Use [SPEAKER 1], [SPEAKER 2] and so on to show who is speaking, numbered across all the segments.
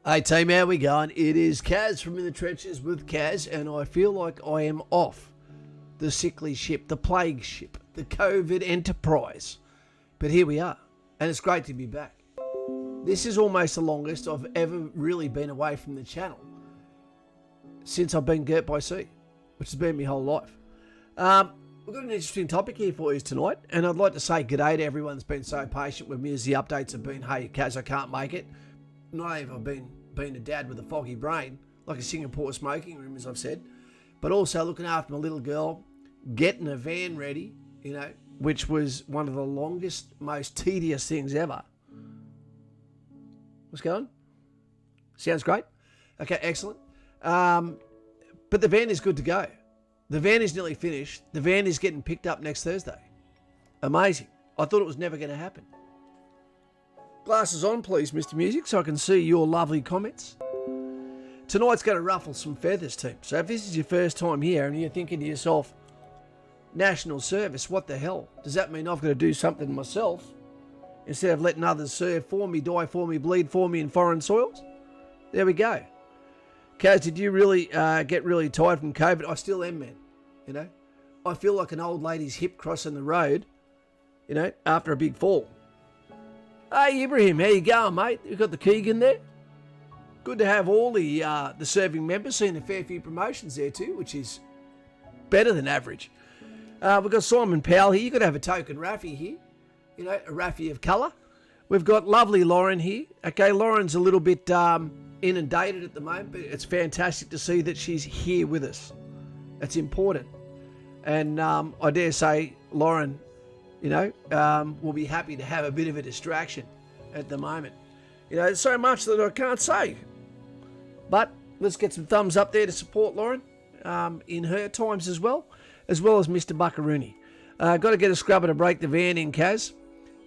[SPEAKER 1] Hey team, how we going? It is Kaz from In the Trenches with Kaz, and I feel like I am off the sickly ship, the plague ship, the COVID enterprise. But here we are, and it's great to be back. This is almost the longest I've ever really been away from the channel since I've been girt by sea, which has been my whole life. We've got an interesting topic here for you tonight, and I'd like to say g'day to everyone that's been so patient with me as the updates have been, hey Kaz, I can't make it. Not only have I been a dad with a foggy brain, like a Singapore smoking room, as I've said, but also looking after my little girl, getting a van ready, which was one of the longest, most tedious things ever. What's going on? Sounds great. Okay, excellent. But the van is good to go. The van is nearly finished. The van is getting picked up next Thursday. Amazing. I thought it was never going to happen. Glasses on, please, Mr. Music, so I can see your lovely comments. Tonight's going to ruffle some feathers, team. So if this is your first time here and you're thinking to yourself, national service, what the hell? Does that mean I've got to do something myself instead of letting others serve for me, die for me, bleed for me in foreign soils? There we go. Kaz, did you really get really tired from COVID? I still am, man. I feel like an old lady's hip crossing the road, after a big fall. Hey, Ibrahim, how you going, mate? You've got the Keegan there. Good to have all the serving members, seeing a fair few promotions there too, which is better than average. We've got Simon Powell here. You've got to have a token Raffy here, a Raffy of colour. We've got lovely Lauren here. Okay, Lauren's a little bit inundated at the moment, but it's fantastic to see that she's here with us. It's important. And I dare say, Lauren, we'll be happy to have a bit of a distraction at the moment. There's so much that I can't say. But let's get some thumbs up there to support Lauren in her times as well as Mr. Buckaroony. Got to get a scrubber to break the van in, Kaz.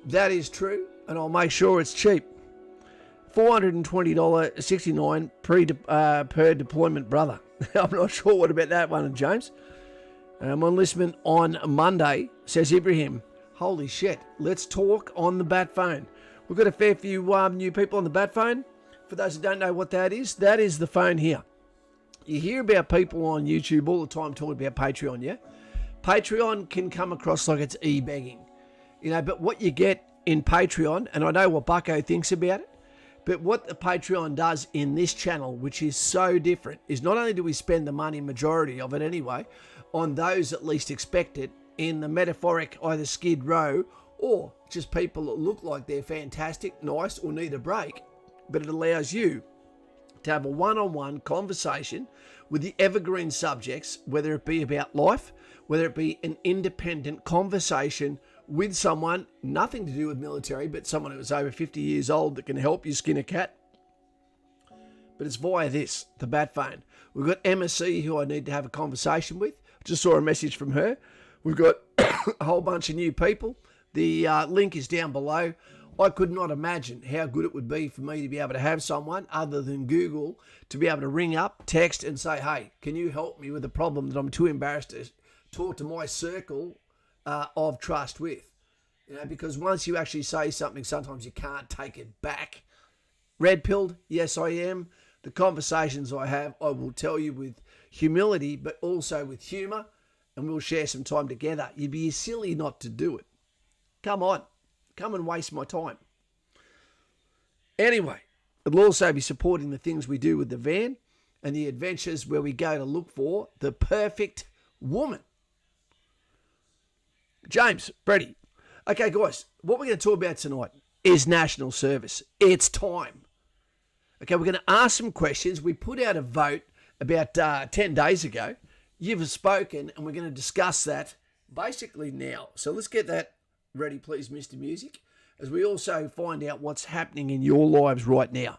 [SPEAKER 1] That is true, and I'll make sure it's cheap. $420.69 per deployment, brother. I'm not sure what about that one, James. On enlistment on Monday, says Ibrahim. Holy shit, let's talk on the bat phone. We've got a fair few new people on the bat phone. For those who don't know what that is the phone here. You hear about people on YouTube all the time talking about Patreon, yeah? Patreon can come across like it's e-begging. But what you get in Patreon, and I know what Bucko thinks about it, but what the Patreon does in this channel, which is so different, is not only do we spend the money, majority of it anyway, on those that least expect it, in the metaphoric either skid row or just people that look like they're fantastic, nice, or need a break. But it allows you to have a one-on-one conversation with the evergreen subjects, whether it be about life, whether it be an independent conversation with someone, nothing to do with military, but someone who is over 50 years old that can help you skin a cat. But it's via this, the bat phone. We've got Emma C, who I need to have a conversation with. Just saw a message from her. We've got a whole bunch of new people. The link is down below. I could not imagine how good it would be for me to be able to have someone other than Google to be able to ring up, text and say, hey, can you help me with a problem that I'm too embarrassed to talk to my circle of trust with? Because once you actually say something, sometimes you can't take it back. Red-pilled? Yes, I am. The conversations I have, I will tell you with humility, but also with humour. And we'll share some time together. You'd be silly not to do it. Come on. Come and waste my time. Anyway, it'll also be supporting the things we do with the van and the adventures where we go to look for the perfect woman. James, Brady. Okay, guys, what we're going to talk about tonight is national service. It's time. Okay, we're going to ask some questions. We put out a vote about 10 days ago. You've spoken, and we're going to discuss that basically now. So let's get that ready, please, Mr. Music, as we also find out what's happening in your lives right now.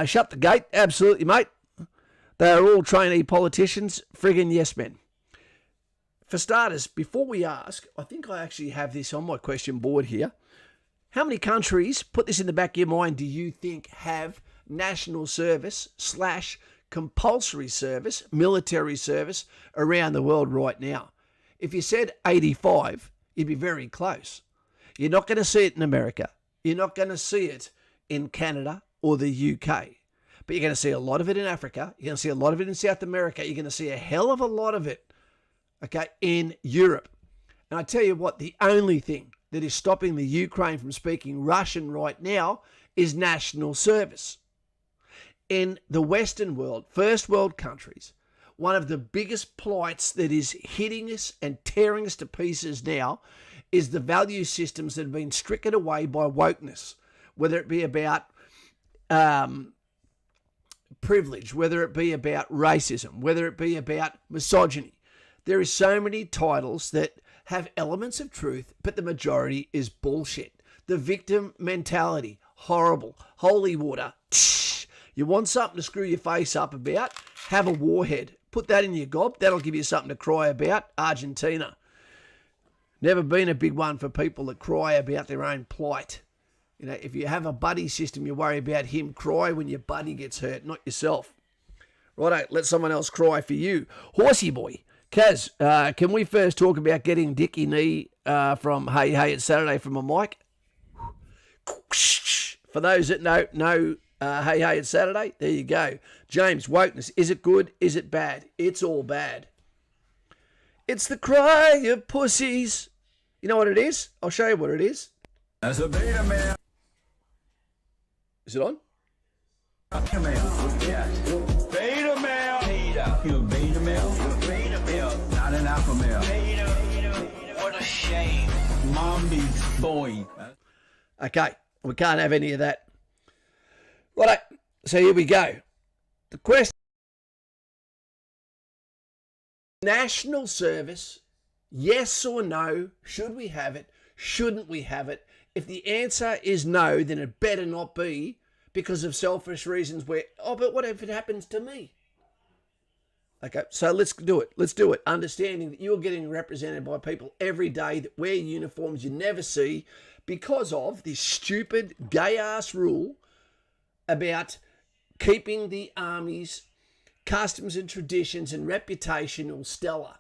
[SPEAKER 1] Shut the gate. Absolutely, mate. They are all trainee politicians, friggin' yes men. For starters, before we ask, I think I actually have this on my question board here. How many countries, put this in the back of your mind, do you think have national service / compulsory service, military service around the world right now? If you said 85, you'd be very close. You're not going to see it in America. You're not going to see it in Canada or the UK. But you're going to see a lot of it in Africa. You're going to see a lot of it in South America. You're going to see a hell of a lot of it, okay, in Europe. And I tell you what, the only thing that is stopping the Ukraine from speaking Russian right now is national service. In the Western world, first world countries, one of the biggest plights that is hitting us and tearing us to pieces now is the value systems that have been stricken away by wokeness, whether it be about privilege, whether it be about racism, whether it be about misogyny. There is so many titles that have elements of truth, but the majority is bullshit. The victim mentality, horrible. Holy water, you want something to screw your face up about? Have a warhead. Put that in your gob. That'll give you something to cry about. Argentina. Never been a big one for people that cry about their own plight. You know, if you have a buddy system, you worry about him cry when your buddy gets hurt, not yourself. Righto, let someone else cry for you. Horsey boy. Kaz, can we first talk about getting Dickie Knee from Hey Hey It's Saturday from a mic? For those that know Hey Hey It's Saturday, there you go. James, wokeness, is it good? Is it bad? It's all bad. It's the cry of pussies. You know what it is? I'll show you what it is.
[SPEAKER 2] As a beta male.
[SPEAKER 1] Is it on?
[SPEAKER 2] Beta male. Yes. Beta male. Beta. You're a beta male? You're a beta male. Not an alpha male. Beta. What a shame. Mommy's boy.
[SPEAKER 1] Okay, we can't have any of that. Right, so here we go. The question: national service, yes or no? Should we have it? Shouldn't we have it? If the answer is no, then it better not be because of selfish reasons where, oh, but what if it happens to me? Okay, so let's do it. Let's do it. Understanding that you're getting represented by people every day that wear uniforms you never see because of this stupid gay-ass rule about keeping the Army's customs and traditions and reputation all stellar.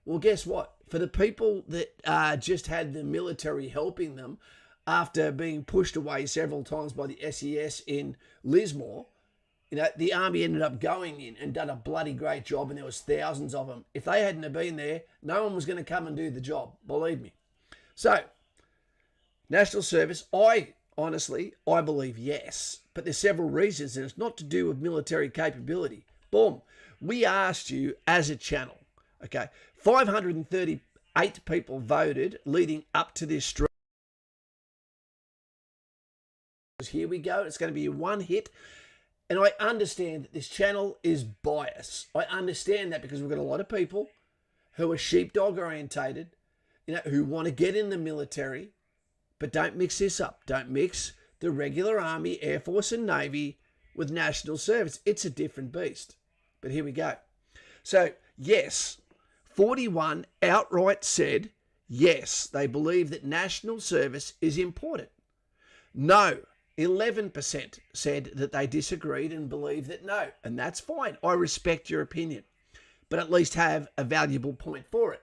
[SPEAKER 1] Well, guess what? For the people that just had the military helping them after being pushed away several times by the SES in Lismore, you know, the Army ended up going in and done a bloody great job, and there was thousands of them. If they hadn't have been there, no one was going to come and do the job, believe me. So, national service, I believe yes, but there's several reasons, and it's not to do with military capability. Boom. We asked you as a channel, okay, 538 people voted leading up to this stream. Here we go. It's going to be one hit. And I understand that this channel is biased. I understand that because we've got a lot of people who are sheepdog orientated, you know, who want to get in the military, but don't mix this up. Don't mix the regular Army, Air Force and Navy with national service. It's a different beast. But here we go. So, yes, 41 outright said yes, they believe that national service is important. No, 11% said that they disagreed and believe that no, and that's fine. I respect your opinion, but at least have a valuable point for it.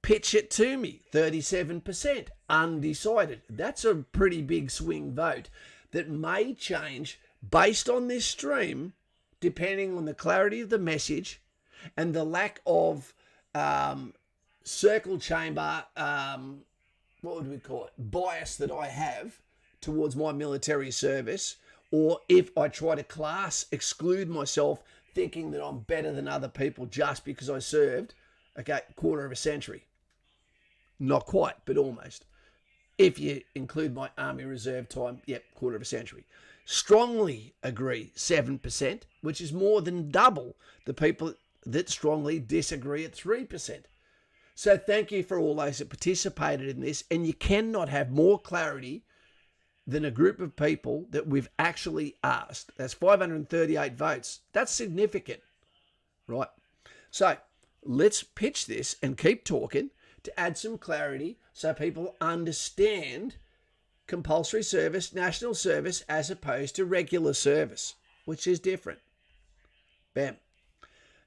[SPEAKER 1] Pitch it to me, 37% undecided. That's a pretty big swing vote that may change based on this stream, depending on the clarity of the message and the lack of circle chamber, what would we call it, bias that I have towards my military service, or if I try to class exclude myself thinking that I'm better than other people just because I served, okay, quarter of a century. Not quite, but almost. If you include my Army Reserve time, yep, quarter of a century. Strongly agree, 7%, which is more than double the people that strongly disagree at 3%. So thank you for all those that participated in this, and you cannot have more clarity than a group of people that we've actually asked. That's 538 votes. That's significant, right? So let's pitch this and keep talking to add some clarity so people understand compulsory service, national service, as opposed to regular service, which is different. Bam.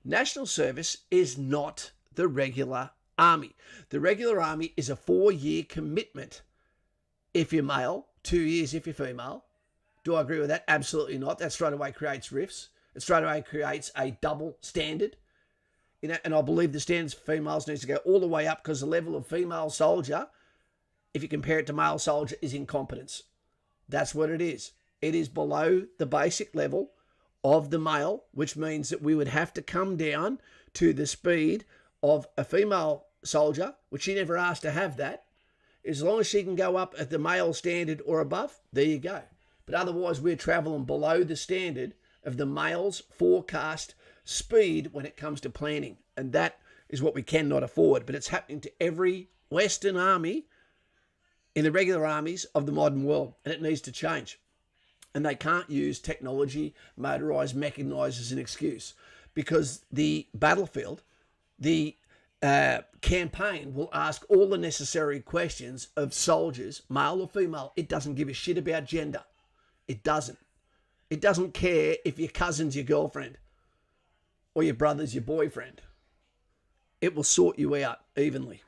[SPEAKER 1] National service is not the regular Army. The regular Army is a 4-year commitment if you're male, 2 years if you're female, Do I agree with that? Absolutely not. That straight away creates rifts. It straight away creates a double standard. And I believe the standards for females needs to go all the way up because the level of female soldier, if you compare it to male soldier, is incompetence. That's what it is. It is below the basic level of the male, which means that we would have to come down to the speed of a female soldier, which she never asked to have that. As long as she can go up at the male standard or above, there you go. But otherwise, we're traveling below the standard of the male's forecast speed when it comes to planning. And that is what we cannot afford. But it's happening to every Western army in the regular armies of the modern world. And it needs to change. And they can't use technology, motorised, mechanised as an excuse. Because the battlefield, the campaign will ask all the necessary questions of soldiers, male or female. It doesn't give a shit about gender. It doesn't. It doesn't care if your cousin's your girlfriend or your brother's your boyfriend. It will sort you out evenly.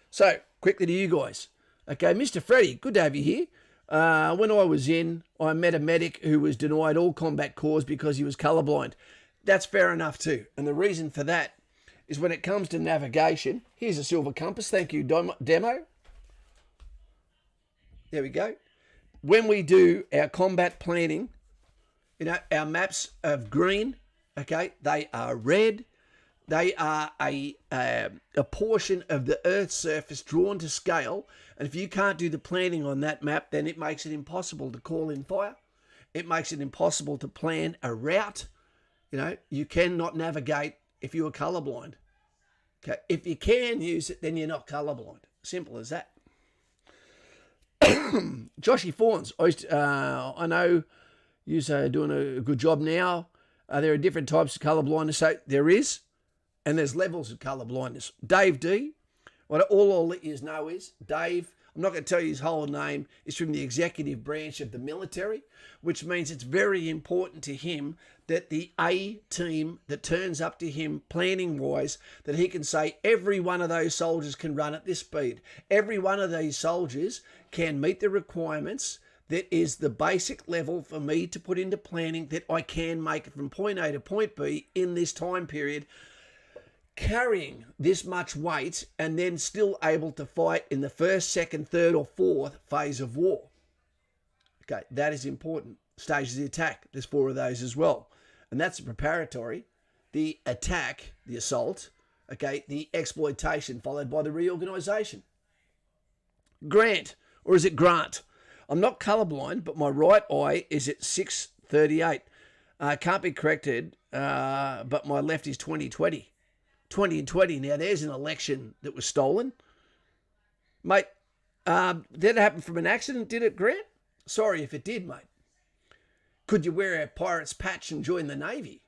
[SPEAKER 1] So, quickly to you guys. Okay, Mr. Freddie, good to have you here. When I was in, I met a medic who was denied all combat corps because he was colourblind. That's fair enough too. And the reason for that is when it comes to navigation, here's a silver compass. Thank you, Demo. There we go. When we do our combat planning, our maps of green, okay, they are red. They are a portion of the Earth's surface drawn to scale. And if you can't do the planning on that map, then it makes it impossible to call in fire. It makes it impossible to plan a route. You cannot navigate if you are colourblind. Okay, if you can use it, then you're not colourblind. Simple as that. Joshy Fawns, I know you're doing a good job now. There are different types of colourblindness. So there is, and there's levels of colourblindness. Dave D, all I'll let you know is, Dave, I'm not going to tell you his whole name, is from the executive branch of the military, which means it's very important to him that the A team that turns up to him planning-wise, that he can say every one of those soldiers can run at this speed. Every one of these soldiers can meet the requirements that is the basic level for me to put into planning that I can make it from point A to point B in this time period, carrying this much weight and then still able to fight in the first, second, third or fourth phase of war. Okay, that is important. Stages of the attack, there's 4 of those as well. And that's the preparatory, the attack, the assault, okay, the exploitation, followed by the reorganisation. Grant, or is it Grant? I'm not colourblind, but my right eye is at 638. Can't be corrected, but my left is 20/20. 20 and 20. Now, there's an election that was stolen. Mate, did it happen from an accident, did it, Grant? Sorry if it did, mate. Could you wear a pirate's patch and join the Navy?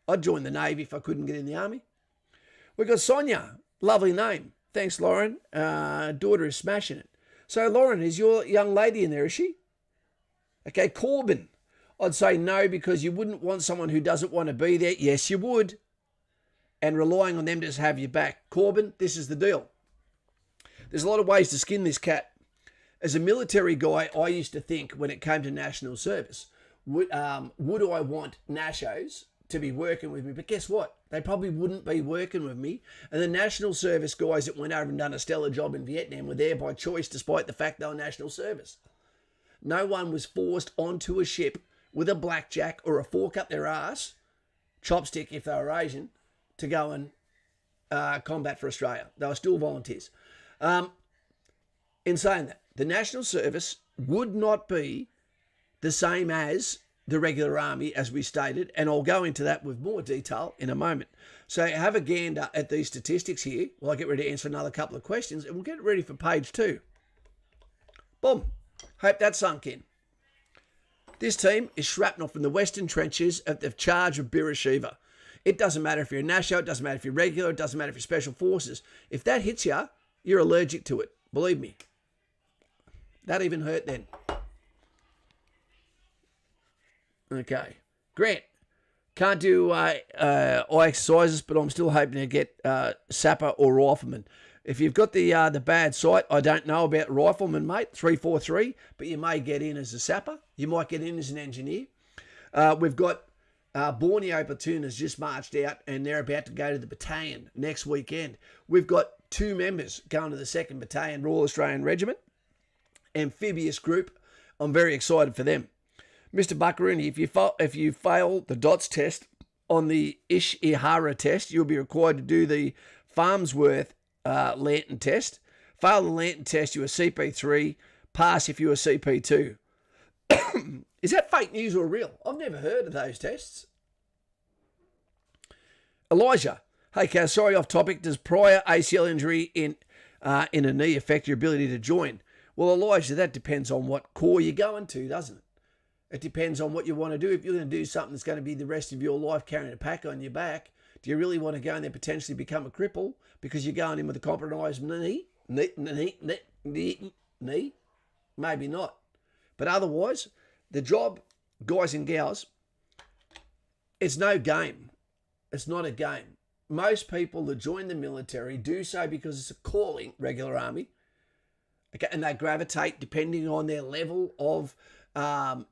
[SPEAKER 1] I'd join the Navy if I couldn't get in the Army. We've got Sonia. Lovely name. Thanks, Lauren. Daughter is smashing it. So, Lauren, is your young lady in there, is she? Okay, Corbin. I'd say no, because you wouldn't want someone who doesn't want to be there. Yes, you would. And relying on them to just have your back. Corbin, this is the deal. There's a lot of ways to skin this cat. As a military guy, I used to think when it came to national service, would I want Nashos to be working with me? But guess what? They probably wouldn't be working with me. And the national service guys that went over and done a stellar job in Vietnam were there by choice, despite the fact they were national service. No one was forced onto a ship with a blackjack or a fork up their ass, chopstick if they were Asian, to go and combat for Australia. They were still volunteers. In saying that, the national service would not be the same as the regular army, as we stated, and I'll go into that with more detail in a moment. So have a gander at these statistics here while I get ready to answer another couple of questions, and we'll get ready for page 2. Boom. Hope that sunk in. This team is shrapnel from the western trenches of the charge of Beersheba. It doesn't matter if you're a Nasho, it doesn't matter if you're regular, it doesn't matter if you're special forces. If that hits you, you're allergic to it. Believe me. That even hurt then. Okay. Grant. Can't do eye exercises, but I'm still hoping to get sapper or rifleman. If you've got the bad sight, I don't know about rifleman, mate, 343, but you may get in as a sapper. You might get in as an engineer. We've got Borneo platoon has just marched out and they're about to go to the battalion next weekend. We've got 2 members going to the 2nd Battalion Royal Australian Regiment. Amphibious group. I'm very excited for them. Mr. Buckaroo, if you fail the DOTS test on the Ishihara test, you'll be required to do the Farmsworth Lantern test. Fail the Lantern test, you're a CP3. Pass if you're a CP2. Is that fake news or real? I've never heard of those tests. Elijah, hey Kaz, sorry off topic. Does prior ACL injury in a knee affect your ability to join? Well, Elijah, that depends on what corps you're going to, doesn't it? It depends on what you want to do. If you're going to do something that's going to be the rest of your life carrying a pack on your back, do you really want to go in there potentially become a cripple because you're going in with a compromised knee? Knee? Maybe not. But otherwise, the job, guys and gals, it's no game. It's not a game. Most people that join the military do so because it's a calling, regular army, okay, and they gravitate depending on their level of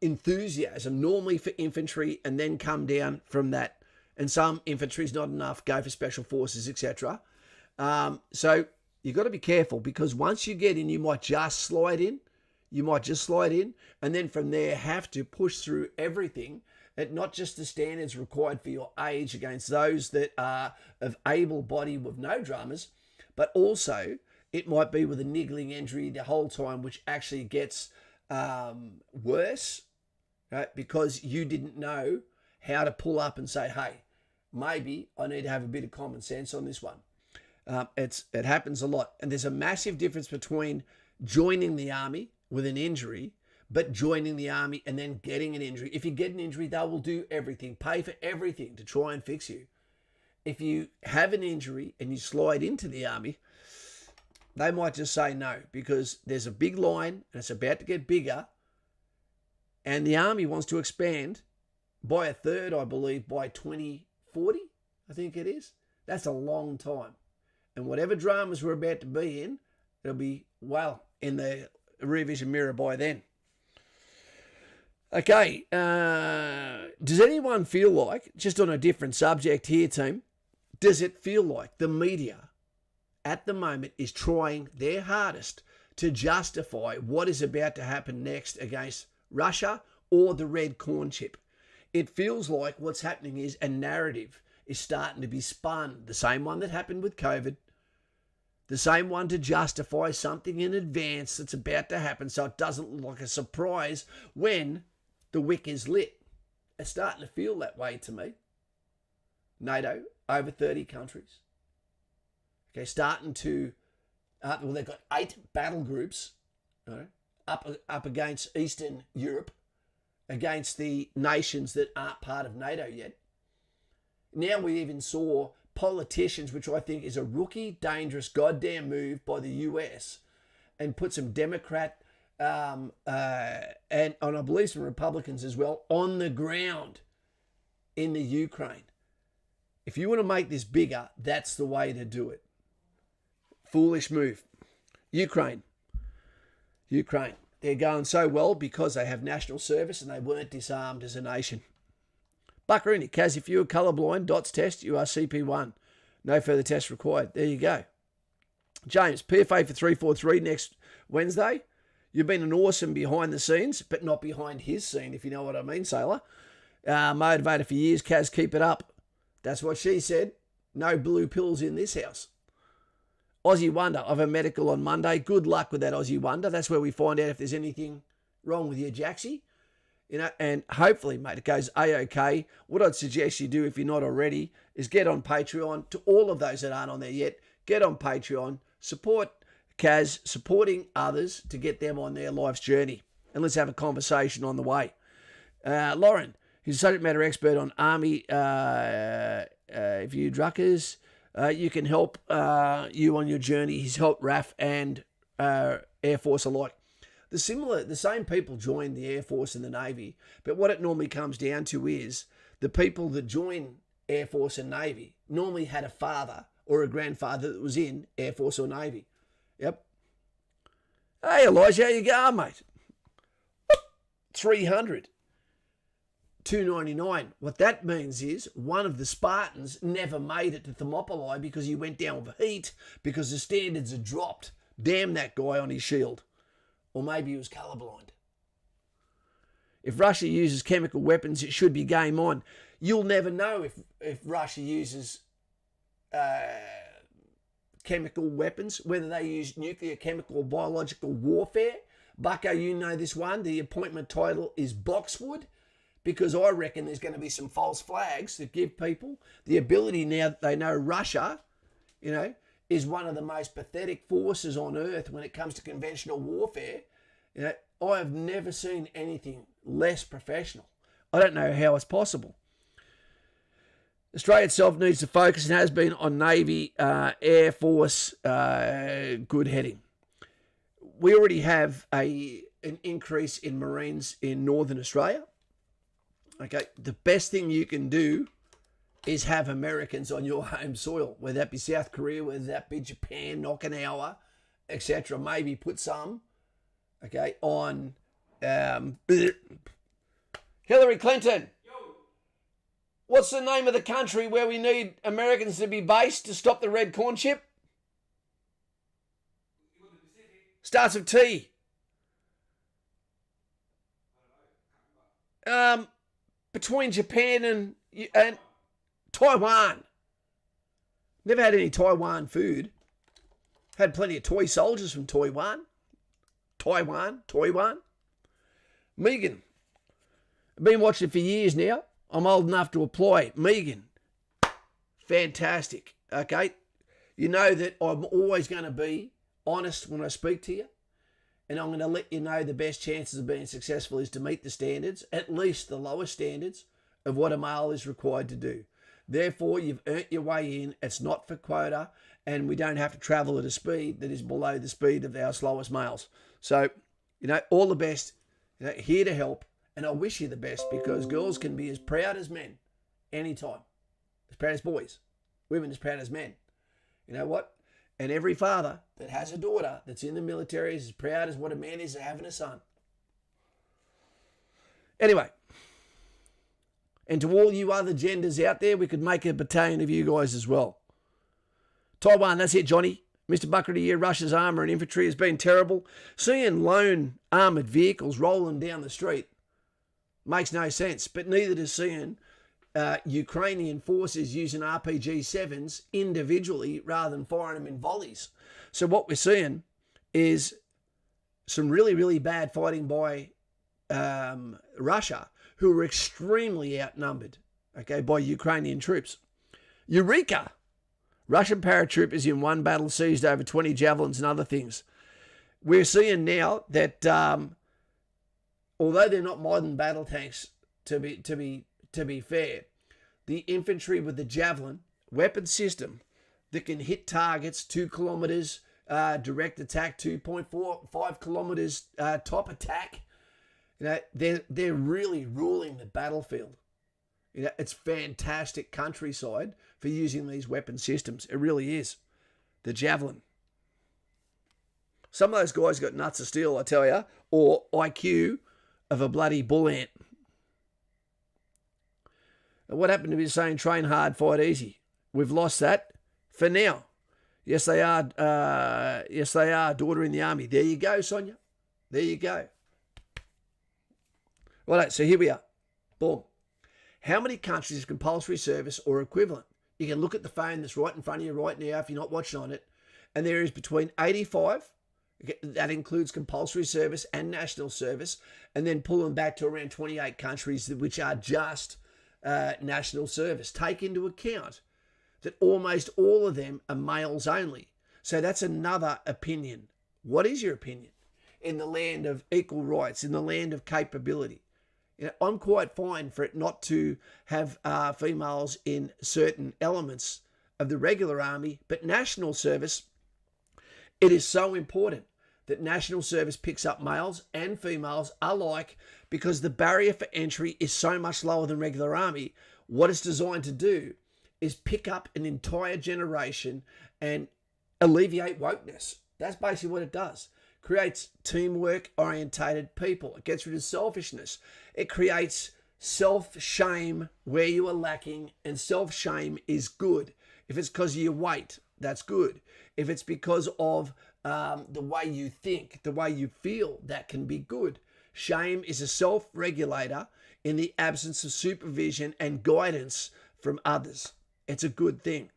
[SPEAKER 1] enthusiasm, normally for infantry, and then come down from that. And some infantry is not enough, go for special forces, etc. So you've got to be careful because once you get in, you might just slide in. And then from there have to push through everything, and not just the standards required for your age against those that are of able body with no dramas, but also it might be with a niggling injury the whole time, which actually gets worse, right? Because you didn't know how to pull up and say, hey, maybe I need to have a bit of common sense on this one. It happens a lot. And there's a massive difference between joining the army with an injury, but joining the army and then getting an injury. If you get an injury, they will do everything, pay for everything to try and fix you. If you have an injury and you slide into the army, they might just say no, because there's a big line and it's about to get bigger, and the army wants to expand by a third, I believe, by 2040, I think it is. That's a long time. And whatever dramas we're about to be in, it'll be well in the rear vision mirror by then. Okay, does anyone feel like, just on a different subject here, team, does it feel like the media at the moment is trying their hardest to justify what is about to happen next against Russia or the red corn chip? It feels like what's happening is a narrative is starting to be spun, the same one that happened with COVID, the same one to justify something in advance that's about to happen so it doesn't look like a surprise when the wick is lit. It's starting to feel that way to me. NATO, over 30 countries. Okay, starting to, well, they've got 8 battle groups, you know, up against Eastern Europe, against the nations that aren't part of NATO yet. Now we even saw politicians, which I think is a rookie, dangerous, goddamn move by the US, and put some Democrat and I believe some Republicans as well on the ground in the Ukraine. If you want to make this bigger, that's the way to do it. Foolish move. Ukraine. They're going so well because they have national service and they weren't disarmed as a nation. Buckaroo, Kaz, if you are colourblind, DOTS test, you are CP1. No further tests required. There you go. James, PFA for 343 next Wednesday. You've been an awesome behind the scenes, but not behind his scene, if you know what I mean, sailor. Motivator for years. Kaz, keep it up. That's what she said. No blue pills in this house. Aussie Wonder, I've a medical on Monday. Good luck with that, Aussie Wonder. That's where we find out if there's anything wrong with your Jaxie. You know, and hopefully, mate, it goes A-OK. What I'd suggest you do, if you're not already, is get on Patreon. To all of those that aren't on there yet, get on Patreon. Support Kaz, supporting others to get them on their life's journey. And let's have a conversation on the way. Lauren, who's a subject matter expert on Army if you druckers, you can help you on your journey. He's helped RAF and Air Force alike. The same people join the Air Force and the Navy, but what it normally comes down to is the people that join Air Force and Navy normally had a father or a grandfather that was in Air Force or Navy. Yep. Hey, Elijah, how you going, mate? 300, 299. What that means is one of the Spartans never made it to Thermopylae because he went down with heat because the standards had dropped. Damn that guy on his shield. Or maybe he was colourblind. If Russia uses chemical weapons, it should be game on. You'll never know if Russia uses chemical weapons, whether they use nuclear, chemical, or biological warfare. Bucko, you know this one. The appointment title is Boxwood, because I reckon there's going to be some false flags that give people the ability, now that they know Russia, is one of the most pathetic forces on earth when it comes to conventional warfare. I have never seen anything less professional. I don't know how it's possible. Australia itself needs to focus and has been on Navy, Air Force, good heading. We already have an increase in Marines in Northern Australia. Okay, the best thing you can do is have Americans on your home soil, whether that be South Korea, whether that be Japan, Okinawa, etc. Maybe put some, on Hillary Clinton. What's the name of the country where we need Americans to be based to stop the red corn chip? Starts with T. Between Japan and Taiwan. Never had any Taiwan food. Had plenty of toy soldiers from Taiwan. Megan. I've been watching it for years now. I'm old enough to apply. Megan. Fantastic. Okay. You know that I'm always going to be honest when I speak to you. And I'm going to let you know the best chances of being successful is to meet the standards, at least the lowest standards, of what a male is required to do. Therefore, you've earned your way in. It's not for quota, and we don't have to travel at a speed that is below the speed of our slowest males. So, all the best. Here to help, and I wish you the best, because girls can be as proud as men anytime. As proud as boys. Women as proud as men. You know what? And every father that has a daughter that's in the military is as proud as what a man is having a son. Anyway, and to all you other genders out there, we could make a battalion of you guys as well. Taiwan, that's it, Johnny. Mr. Bucket of the Year, Russia's armour and infantry has been terrible. Seeing lone armoured vehicles rolling down the street makes no sense, but neither does seeing Ukrainian forces using RPG-7s individually rather than firing them in volleys. So what we're seeing is some really, really bad fighting by Russia, who are extremely outnumbered, by Ukrainian troops. Eureka! Russian paratroopers in one battle seized over 20 javelins and other things. We're seeing now that although they're not modern battle tanks, to be fair, the infantry with the javelin weapon system that can hit targets 2 kilometers direct attack, 2.45 kilometers top attack, they're really ruling the battlefield. It's fantastic countryside for using these weapon systems. It really is. The javelin. Some of those guys got nuts of steel, I tell you, or IQ of a bloody bull ant. And what happened to be saying train hard, fight easy? We've lost that for now. Yes, they are. Daughter in the army. There you go, Sonia. There you go. Right, so here we are. Boom. How many countries have compulsory service or equivalent? You can look at the phone that's right in front of you right now if you're not watching on it. And there is between 85, that includes compulsory service and national service, and then pull them back to around 28 countries which are just national service. Take into account that almost all of them are males only. So that's another opinion. What is your opinion? In the land of equal rights, in the land of capability. I'm quite fine for it not to have females in certain elements of the regular army, but national service, it is so important that national service picks up males and females alike, because the barrier for entry is so much lower than regular army. What it's designed to do is pick up an entire generation and alleviate wokeness. That's basically what it does. creates teamwork orientated people. It gets rid of selfishness. It creates self-shame where you are lacking, and self-shame is good. If it's because of your weight, that's good. If it's because of the way you think, the way you feel, that can be good. Shame is a self-regulator in the absence of supervision and guidance from others. It's a good thing.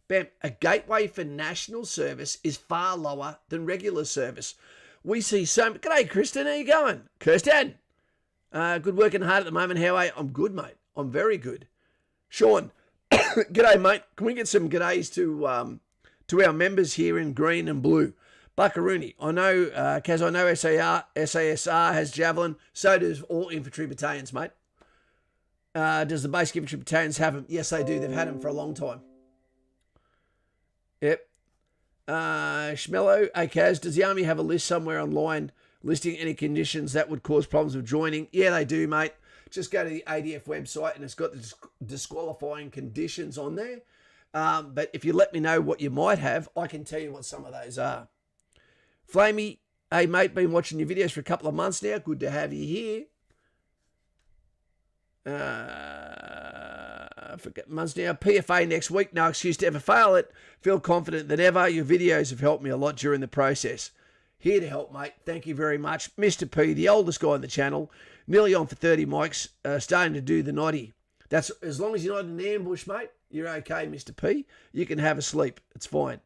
[SPEAKER 1] Bam, a gateway for national service is far lower than regular service. We see so... G'day, Kristen. How you going? Kirsten. Good working hard at the moment. How are you? I'm good, mate. I'm very good. Sean. G'day, mate. Can we get some g'days to our members here in green and blue? Buckaroony. I know, Kaz, I know SASR has Javelin. So does all infantry battalions, mate. Does the basic infantry battalions have them? Yes, they do. They've had them for a long time. Yep. Schmello, hey Kaz, does the Army have a list somewhere online listing any conditions that would cause problems with joining? Yeah, they do, mate. Just go to the ADF website and it's got the disqualifying conditions on there. But if you let me know what you might have, I can tell you what some of those are. Flamey, hey mate, been watching your videos for a couple of months now. Good to have you here. Forget months now. PFA next week. No excuse to ever fail it. Feel confident than ever. Your videos have helped me a lot during the process. Here to help, mate. Thank you very much. Mr. P, the oldest guy on the channel. Nearly on for 30 mics. Starting to do the 90. That's as long as you're not in an ambush, mate. You're okay, Mr. P. You can have a sleep. It's fine.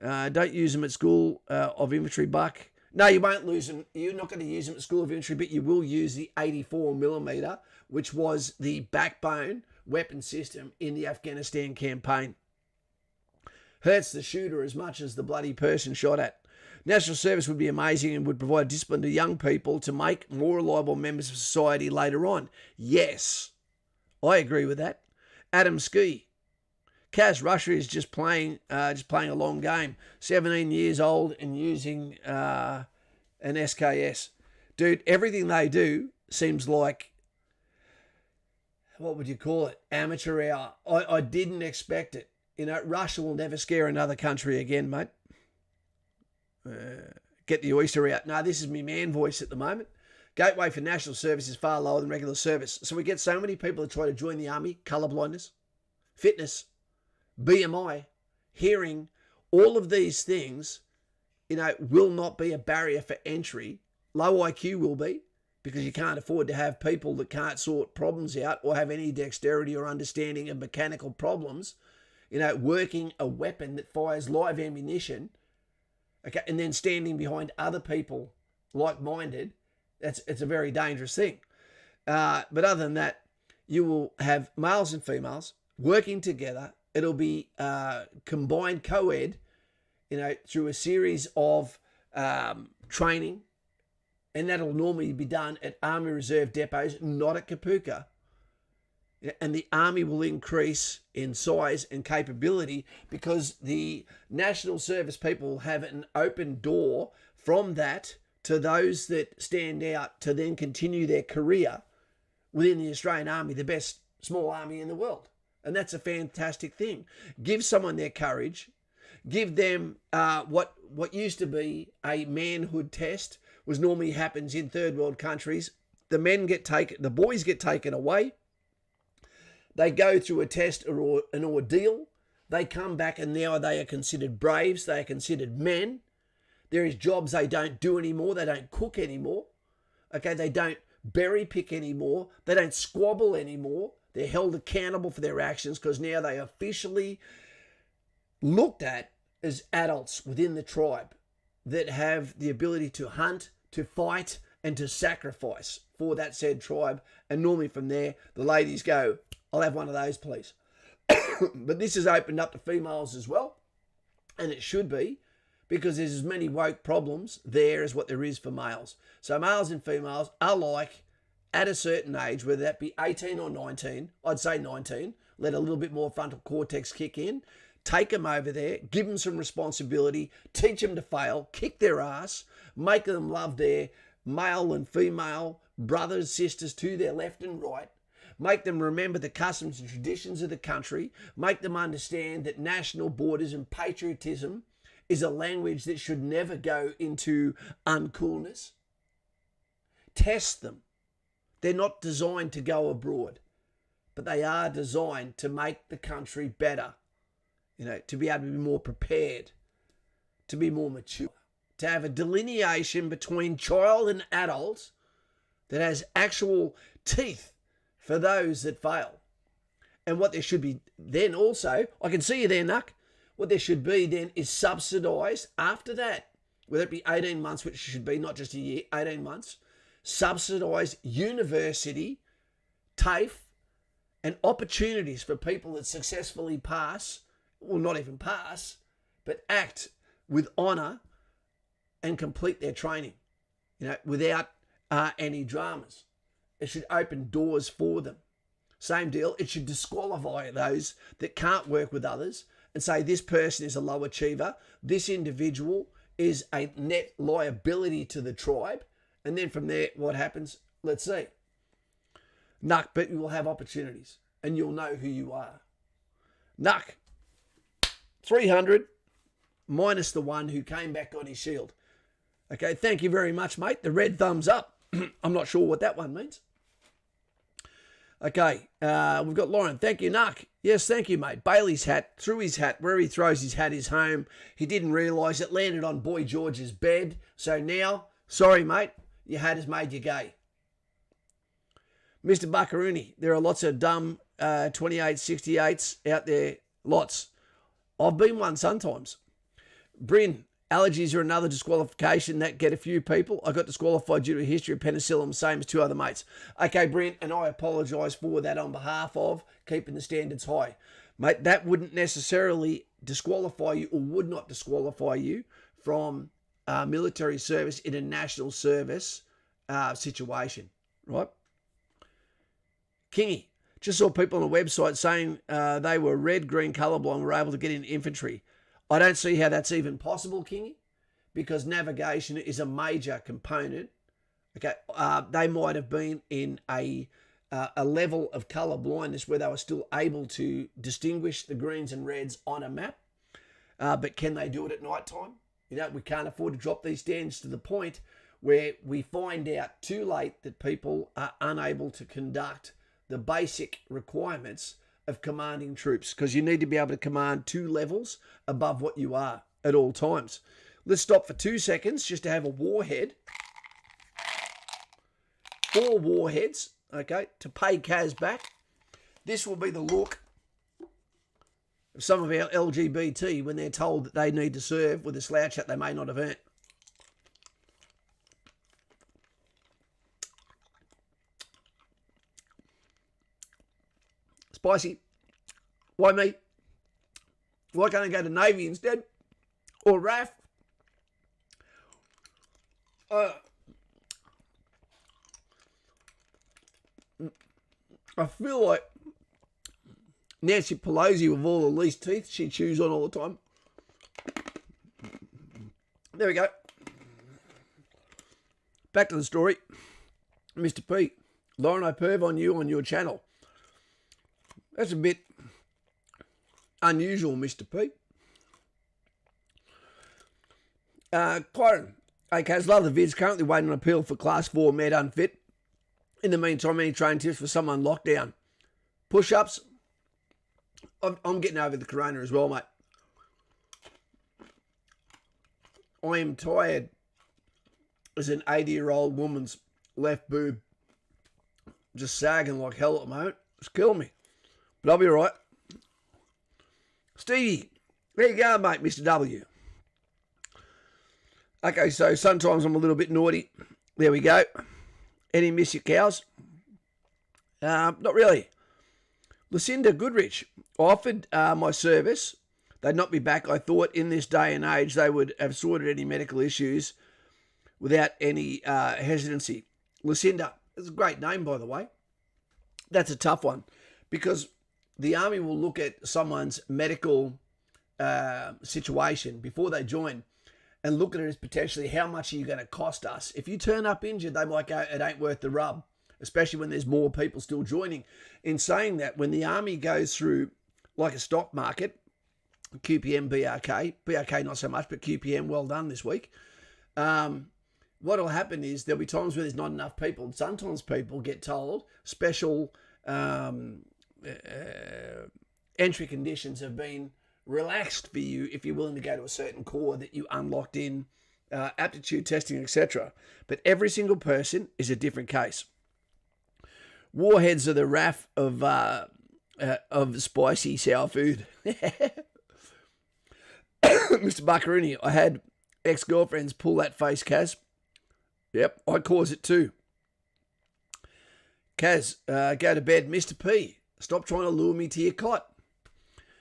[SPEAKER 1] Don't use them at School of Infantry, Buck. No, you won't lose them. You're not going to use them at School of Infantry, but you will use the 84mm, which was the backbone weapon system in the Afghanistan campaign. Hurts the shooter as much as the bloody person shot at. National service would be amazing and would provide discipline to young people to make more reliable members of society later on. Yes, I agree with that. Adam Ski. Kaz, Russia is just playing a long game. 17 years old and using an SKS. Dude, everything they do seems like, what would you call it? Amateur hour. I didn't expect it. You know, Russia will never scare another country again, mate. Get the oyster out. No, this is me man voice at the moment. Gateway for national service is far lower than regular service. So we get so many people that try to join the army, colour blindness, fitness, BMI, hearing, all of these things, you know, will not be a barrier for entry. Low IQ will be, because you can't afford to have people that can't sort problems out or have any dexterity or understanding of mechanical problems, you know, working a weapon that fires live ammunition, okay, and then standing behind other people like-minded. It's a very dangerous thing. But other than that, you will have males and females working together. It'll be combined co-ed, you know, through a series of training, and that'll normally be done at Army Reserve depots, not at Kapuka. And the Army will increase in size and capability because the national service people will have an open door from that to those that stand out to then continue their career within the Australian Army, the best small army in the world. And that's a fantastic thing. Give someone their courage. Give them what used to be a manhood test, was normally happens in third world countries. The boys get taken away. They go through a test or an ordeal. They come back and now they are considered braves. They are considered men. There is jobs they don't do anymore. They don't cook anymore. Okay, they don't berry pick anymore. They don't squabble anymore. They're held accountable for their actions because now they are officially looked at as adults within the tribe that have the ability to hunt, to fight, and to sacrifice for that said tribe. And normally from there, the ladies go, I'll have one of those, please. But this has opened up to females as well. And it should be, because there's as many woke problems there as what there is for males. So males and females are like, at a certain age, whether that be 18 or 19, I'd say 19, let a little bit more frontal cortex kick in, take them over there, give them some responsibility, teach them to fail, kick their ass, make them love their male and female brothers, sisters to their left and right, make them remember the customs and traditions of the country, make them understand that national borders and patriotism is a language that should never go into uncoolness. Test them. They're not designed to go abroad, but they are designed to make the country better, to be able to be more prepared, to be more mature, to have a delineation between child and adult that has actual teeth for those that fail. And what there should be then also, I can see you there, Nuck, what there should be then is subsidised after that, whether it be 18 months, which should be not just a year, 18 months, subsidised university, TAFE, and opportunities for people that successfully pass, well, not even pass, but act with honour and complete their training, without any dramas. It should open doors for them. Same deal, it should disqualify those that can't work with others and say this person is a low achiever, this individual is a net liability to the tribe, and then from there, what happens? Let's see. Nuck, but you will have opportunities and you'll know who you are. Nuck, 300 minus the one who came back on his shield. Okay, thank you very much, mate. The red thumbs up. I'm not sure what that one means. Okay, we've got Lauren. Thank you, Nuck. Yes, thank you, mate. Bailey's hat, threw his hat. Where he throws his hat is home. He didn't realise it landed on Boy George's bed. So now, sorry, mate, your hat has made you gay. Mr. Buckaroony, there are lots of dumb 2868s out there. Lots. I've been one sometimes. Bryn, allergies are another disqualification that get a few people. I got disqualified due to a history of penicillin, same as two other mates. Okay, Bryn, and I apologise for that on behalf of keeping the standards high. Mate, that wouldn't necessarily disqualify you or would not disqualify you from military service in a national service situation, right? Kingy, just saw people on a website saying they were red, green, colourblind, were able to get in infantry. I don't see how that's even possible, Kingy, because navigation is a major component. Okay, they might have been in a level of colour blindness where they were still able to distinguish the greens and reds on a map, but can they do it at night time? We can't afford to drop these standards to the point where we find out too late that people are unable to conduct the basic requirements of commanding troops, because you need to be able to command 2 levels above what you are at all times. Let's stop for 2 seconds just to have a warhead. 4 warheads, okay, to pay Kaz back. This will be the look of some of our LGBT when they're told that they need to serve with a slouch hat they may not have earned. Spicy. Why me? Why can't I go to Navy instead? Or RAF? I feel like Nancy Pelosi with all the least teeth she chews on all the time. There we go. Back to the story. Mr. P. Lauren, I perv on you on your channel. That's a bit unusual, Mr. P. Kyron. Okay, love the vids. Currently waiting on appeal for Class 4 med unfit. In the meantime, any training tips for someone locked down? Push-ups. I'm getting over the corona as well, mate. I am tired as an 80-year-old woman's left boob just sagging like hell at the moment. It's killing me. But I'll be all right. Stevie, there you go, mate, Mr. W. Okay, so sometimes I'm a little bit naughty. There we go. Any miss your cows? Not really. Lucinda Goodrich offered my service. They'd not be back. I thought in this day and age they would have sorted any medical issues without any hesitancy. Lucinda, it's a great name, by the way. That's a tough one because the Army will look at someone's medical situation before they join and look at it as potentially how much are you going to cost us. If you turn up injured, they might go, it ain't worth the rub, especially when there's more people still joining. In saying that, when the Army goes through like a stock market, QPM, BRK. BRK not so much, but QPM, well done this week. What will happen is there'll be times where there's not enough people. And sometimes people get told special entry conditions have been relaxed for you if you're willing to go to a certain core that you unlocked in aptitude testing, etc. But every single person is a different case. Warheads are the RAF of spicy sour food. Mr. Buckaroonie, I had ex-girlfriends pull that face, Kaz. Yep, I cause it too. Kaz, go to bed. Mr. P, stop trying to lure me to your cot.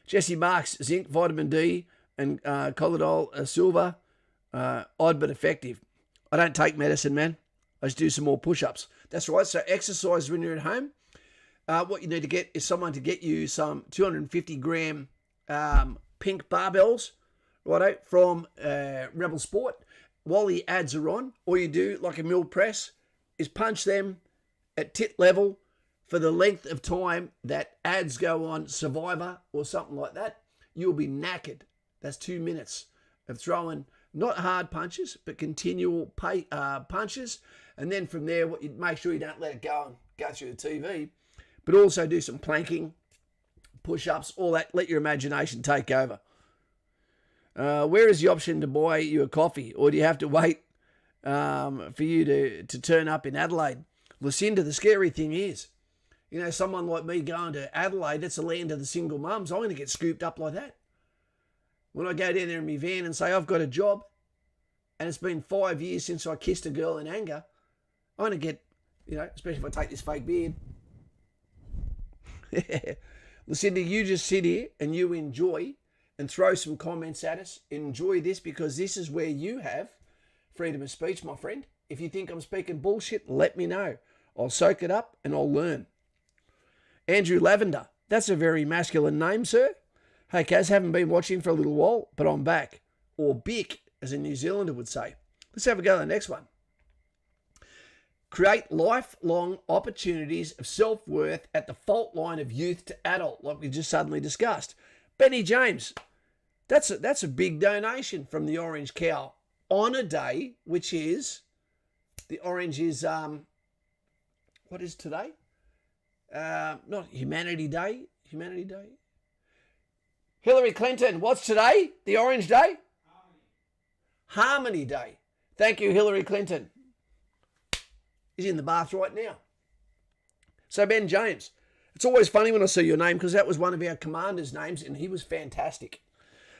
[SPEAKER 1] Jesse Marks, zinc, vitamin D, and colloidal silver, odd but effective. I don't take medicine, man. I just do some more push-ups. That's right. So exercise when you're at home. What you need to get is someone to get you some 250-gram pink barbells, righto, from Rebel Sport. While the ads are on, all you do, like a mill press, is punch them at tit level for the length of time that ads go on Survivor or something like that. You'll be knackered. That's 2 minutes of throwing not hard punches, but continual punches. And then from there, what you make sure you don't let it go and go through the TV, but also do some planking, push-ups, all that. Let your imagination take over. Where is the option to buy you a coffee, or do you have to wait for you to turn up in Adelaide? Lucinda, the scary thing is, you know, someone like me going to Adelaide, it's the land of the single mums. I'm going to get scooped up like that. When I go down there in my van and say, I've got a job, and it's been 5 years since I kissed a girl in anger, I'm going to get, you know, especially if I take this fake beard. Lucinda, you just sit here and you enjoy and throw some comments at us. Enjoy this, because this is where you have freedom of speech, my friend. If you think I'm speaking bullshit, let me know. I'll soak it up and I'll learn. Andrew Lavender, that's a very masculine name, sir. Hey, Kaz, haven't been watching for a little while, but I'm back. Or Bick, as a New Zealander would say. Let's have a go at the next one. Create lifelong opportunities of self-worth at the fault line of youth to adult, like we just suddenly discussed. Benny James, that's a big donation from the Orange Cow on a day, which is, the orange is, what is today? Not Humanity Day. Humanity Day. Hillary Clinton, what's today? The Orange Day? Harmony Day. Thank you, Hillary Clinton. He's in the bath right now. So Ben James, it's always funny when I see your name, because that was one of our commanders' names and he was fantastic.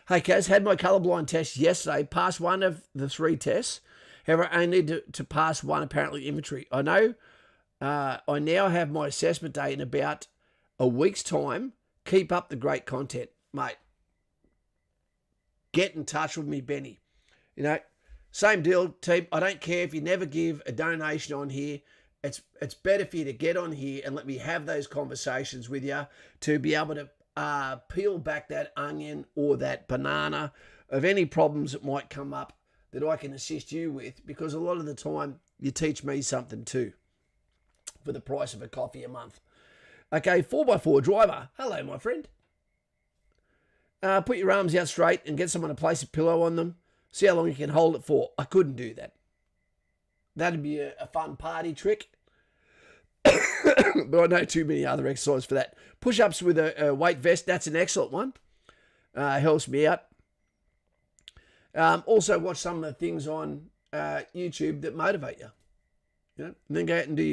[SPEAKER 1] Hey Kaz, had my colourblind test yesterday, passed one of the 3 tests. However, I only need to pass one apparently inventory. I know I now have my assessment day in about a week's time. Keep up the great content, mate. Get in touch with me, Benny. You know, same deal, team. I don't care if you never give a donation on here. It's better for you to get on here and let me have those conversations with you to be able to peel back that onion or that banana of any problems that might come up that I can assist you with, because a lot of the time you teach me something too for the price of a coffee a month. Okay, 4x4 driver. Hello, my friend. Put your arms out straight and get someone to place a pillow on them. See how long you can hold it for. I couldn't do that. That'd be a fun party trick. But I know too many other exercises for that. Push-ups with a weight vest. That's an excellent one. Helps me out. Also watch some of the things on YouTube that motivate you. You know, and then go out and do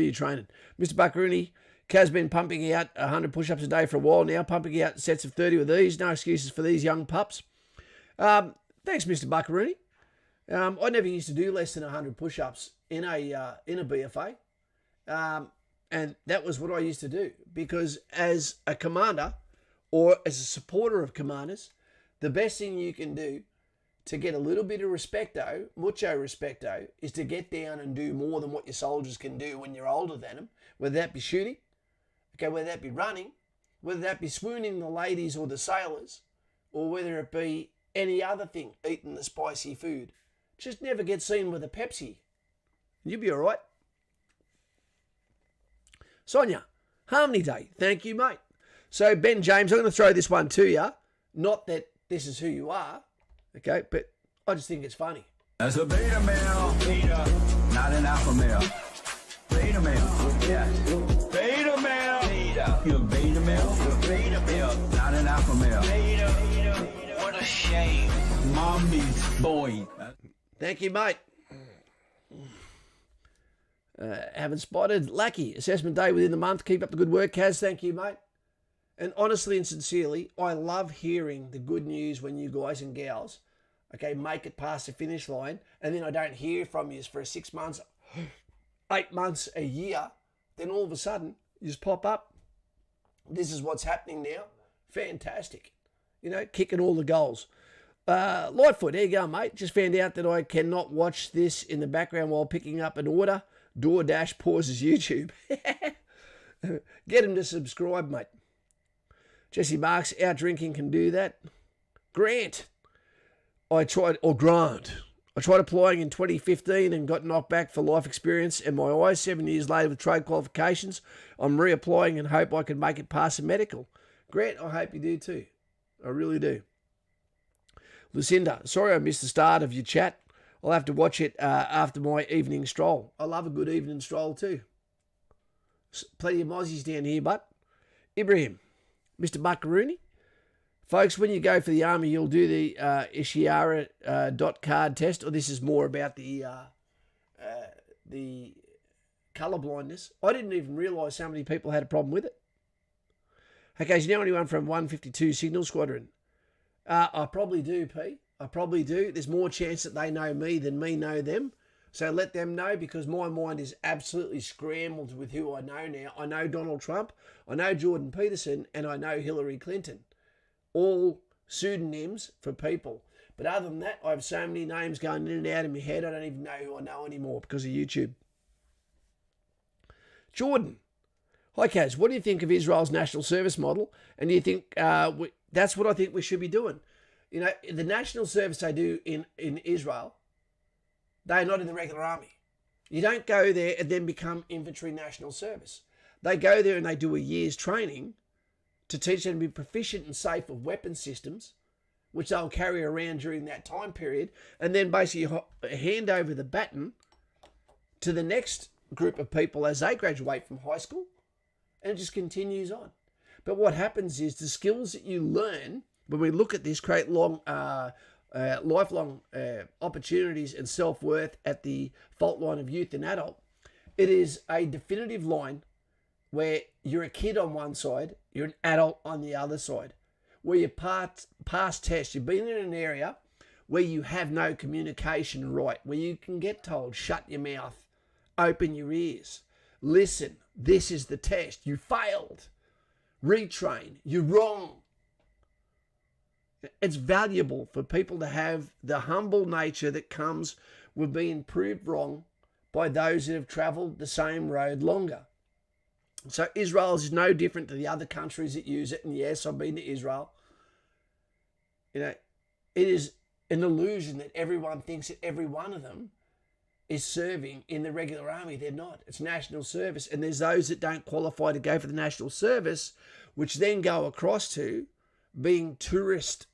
[SPEAKER 1] your training. Mr. Buckaroonie, Kaz been pumping out 100 push-ups a day for a while now, pumping out sets of 30 of these. No excuses for these young pups. Thanks, Mr. Buckaroonie. I never used to do less than 100 push-ups in a BFA. And that was what I used to do, because as a commander or as a supporter of commanders, the best thing you can do to get a little bit of respecto, mucho respecto, is to get down and do more than what your soldiers can do when you're older than them, whether that be shooting, okay, whether that be running, whether that be swooning the ladies or the sailors, or whether it be any other thing, eating the spicy food. Just never get seen with a Pepsi. You'll be all right. Sonia, Harmony Day. Thank you, mate. So, Ben James, I'm going to throw this one to you. Not that this is who you are, okay, but I just think it's funny.
[SPEAKER 2] That's a beta male. Beta. Not an alpha male. Beta male. Yeah. Beta male. Beta. You're a beta male. You're a beta male. Not an alpha male. Beta. What a shame. Mommy's boy.
[SPEAKER 1] Thank you, mate. Haven't spotted. Lackey, assessment day within the month. Keep up the good work, Kaz. Thank you, mate. And honestly and sincerely, I love hearing the good news when you guys and gals, okay, make it past the finish line, and then I don't hear from you for 6 months, 8 months, a year. Then all of a sudden, you just pop up. This is what's happening now. Fantastic. You know, kicking all the goals. Lightfoot, there you go, mate. Just found out that I cannot watch this in the background while picking up an order. DoorDash pauses YouTube. Get him to subscribe, mate. Jesse Marks, out drinking can do that. Grant, Grant. I tried applying in 2015 and got knocked back for life experience and my eyes 7 years later with trade qualifications. I'm reapplying and hope I can make it past the medical. Grant, I hope you do too. I really do. Lucinda, sorry I missed the start of your chat. I'll have to watch it after my evening stroll. I love a good evening stroll too. Plenty of mozzies down here, but Ibrahim, Mr. Buckaroony. Folks, when you go for the army, you'll do the Ishiara dot card test, or this is more about the colour blindness. I didn't even realise how many people had a problem with it. Okay, so you know anyone from 152 Signal Squadron? I probably do, P. I probably do. There's more chance that they know me than me know them. So let them know, because my mind is absolutely scrambled with who I know now. I know Donald Trump, I know Jordan Peterson, and I know Hillary Clinton. All pseudonyms for people. But other than that, I have so many names going in and out of my head, I don't even know who I know anymore because of YouTube. Jordan. Hi, Kaz. What do you think of Israel's national service model? And do you think that's what I think we should be doing? You know, the national service they do in Israel, they're not in the regular army. You don't go there and then become infantry national service. They go there and they do a year's training to teach them to be proficient and safe of weapon systems, which they'll carry around during that time period, and then basically hand over the baton to the next group of people as they graduate from high school, and it just continues on. But what happens is the skills that you learn when we look at this create lifelong opportunities and self-worth at the fault line of youth and adult. It is a definitive line where you're a kid on one side, you're an adult on the other side, where you pass tests. You've been in an area where you have no communication right, where you can get told, shut your mouth, open your ears, listen, this is the test, you failed, retrain, you're wrong. It's valuable for people to have the humble nature that comes with being proved wrong by those that have travelled the same road longer. So Israel is no different to the other countries that use it. And yes, I've been to Israel. You know, it is an illusion that everyone thinks that every one of them is serving in the regular army. They're not. It's national service. And there's those that don't qualify to go for the national service, which then go across to being tourist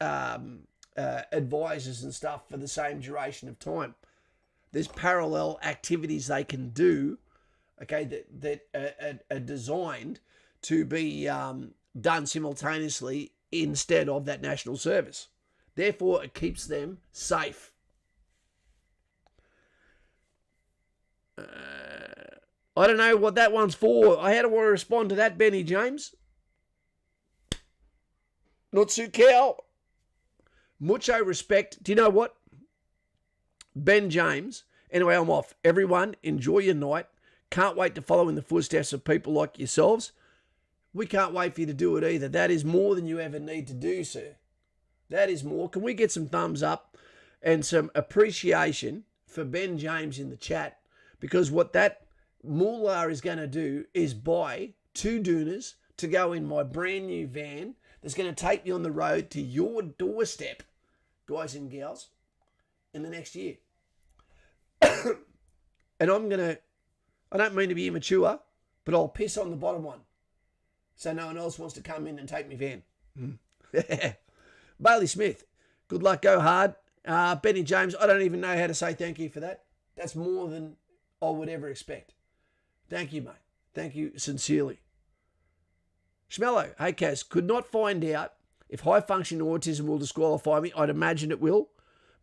[SPEAKER 1] advisors and stuff for the same duration of time. There's parallel activities they can do, okay, that are designed to be done simultaneously instead of that national service. Therefore, it keeps them safe. I don't know what that one's for. How do I respond to that, Benny James? Not so cow. Mucho respect. Do you know what? Ben James. Anyway, I'm off. Everyone, enjoy your night. Can't wait to follow in the footsteps of people like yourselves. We can't wait for you to do it either. That is more than you ever need to do, sir. That is more. Can we get some thumbs up and some appreciation for Ben James in the chat? Because what that mullah is going to do is buy 2 Doonas to go in my brand new van that's going to take me on the road to your doorstep, guys and gals, in the next year. And I don't mean to be immature, but I'll piss on the bottom one so no one else wants to come in and take me van. Bailey Smith, good luck, go hard. Benny James, I don't even know how to say thank you for that. That's more than I would ever expect. Thank you, mate. Thank you sincerely. Schmello, hey Kaz, could not find out if high-functioning autism will disqualify me. I'd imagine it will.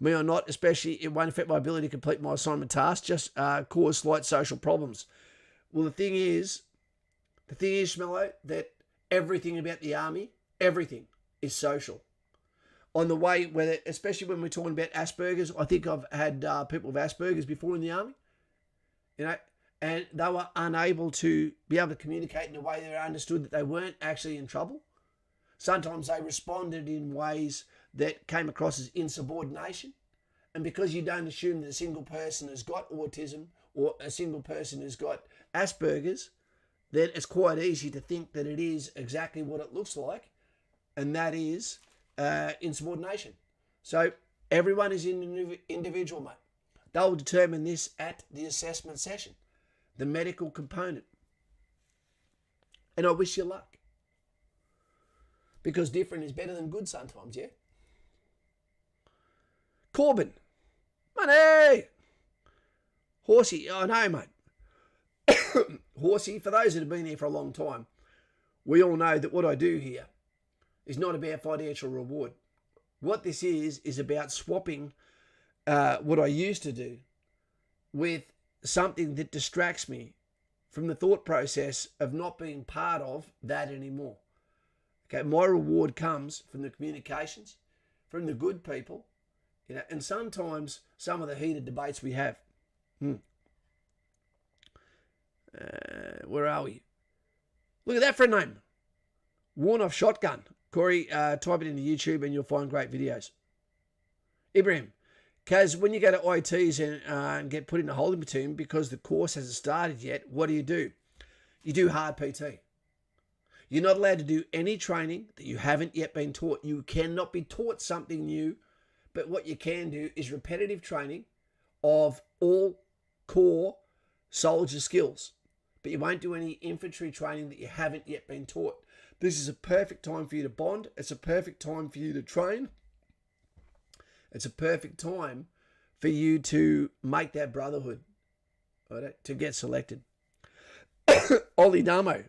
[SPEAKER 1] Me or not, especially it won't affect my ability to complete my assignment task, just cause slight social problems. Well, the thing is, Schmello, that everything about the army, everything is social. On the way, whether, especially when we're talking about Asperger's, I think I've had people with Asperger's before in the army, and they were unable to be able to communicate in a way that understood that they weren't actually in trouble. Sometimes they responded in ways that came across as insubordination. And because you don't assume that a single person has got autism or a single person has got Asperger's, then it's quite easy to think that it is exactly what it looks like, and that is insubordination. So everyone is individual, mate. They'll determine this at the assessment session, the medical component. And I wish you luck. Because different is better than good sometimes, yeah? Corbin. Money! Horsey. Oh, no, mate. Horsey, for those that have been here for a long time, we all know that what I do here is not about financial reward. What this is about swapping what I used to do with something that distracts me from the thought process of not being part of that anymore. Okay, my reward comes from the communications, from the good people, and sometimes some of the heated debates we have. Where are we? Look at that for a name. Worn-off shotgun. Corey, type it into YouTube and you'll find great videos. Ibrahim, Kaz, when you go to ITs and get put in a holding platoon because the course hasn't started yet, what do? You do hard PT. You're not allowed to do any training that you haven't yet been taught. You cannot be taught something new, but what you can do is repetitive training of all core soldier skills. But you won't do any infantry training that you haven't yet been taught. This is a perfect time for you to bond. It's a perfect time for you to train. It's a perfect time for you to make that brotherhood, right, to get selected. Ollie Damo.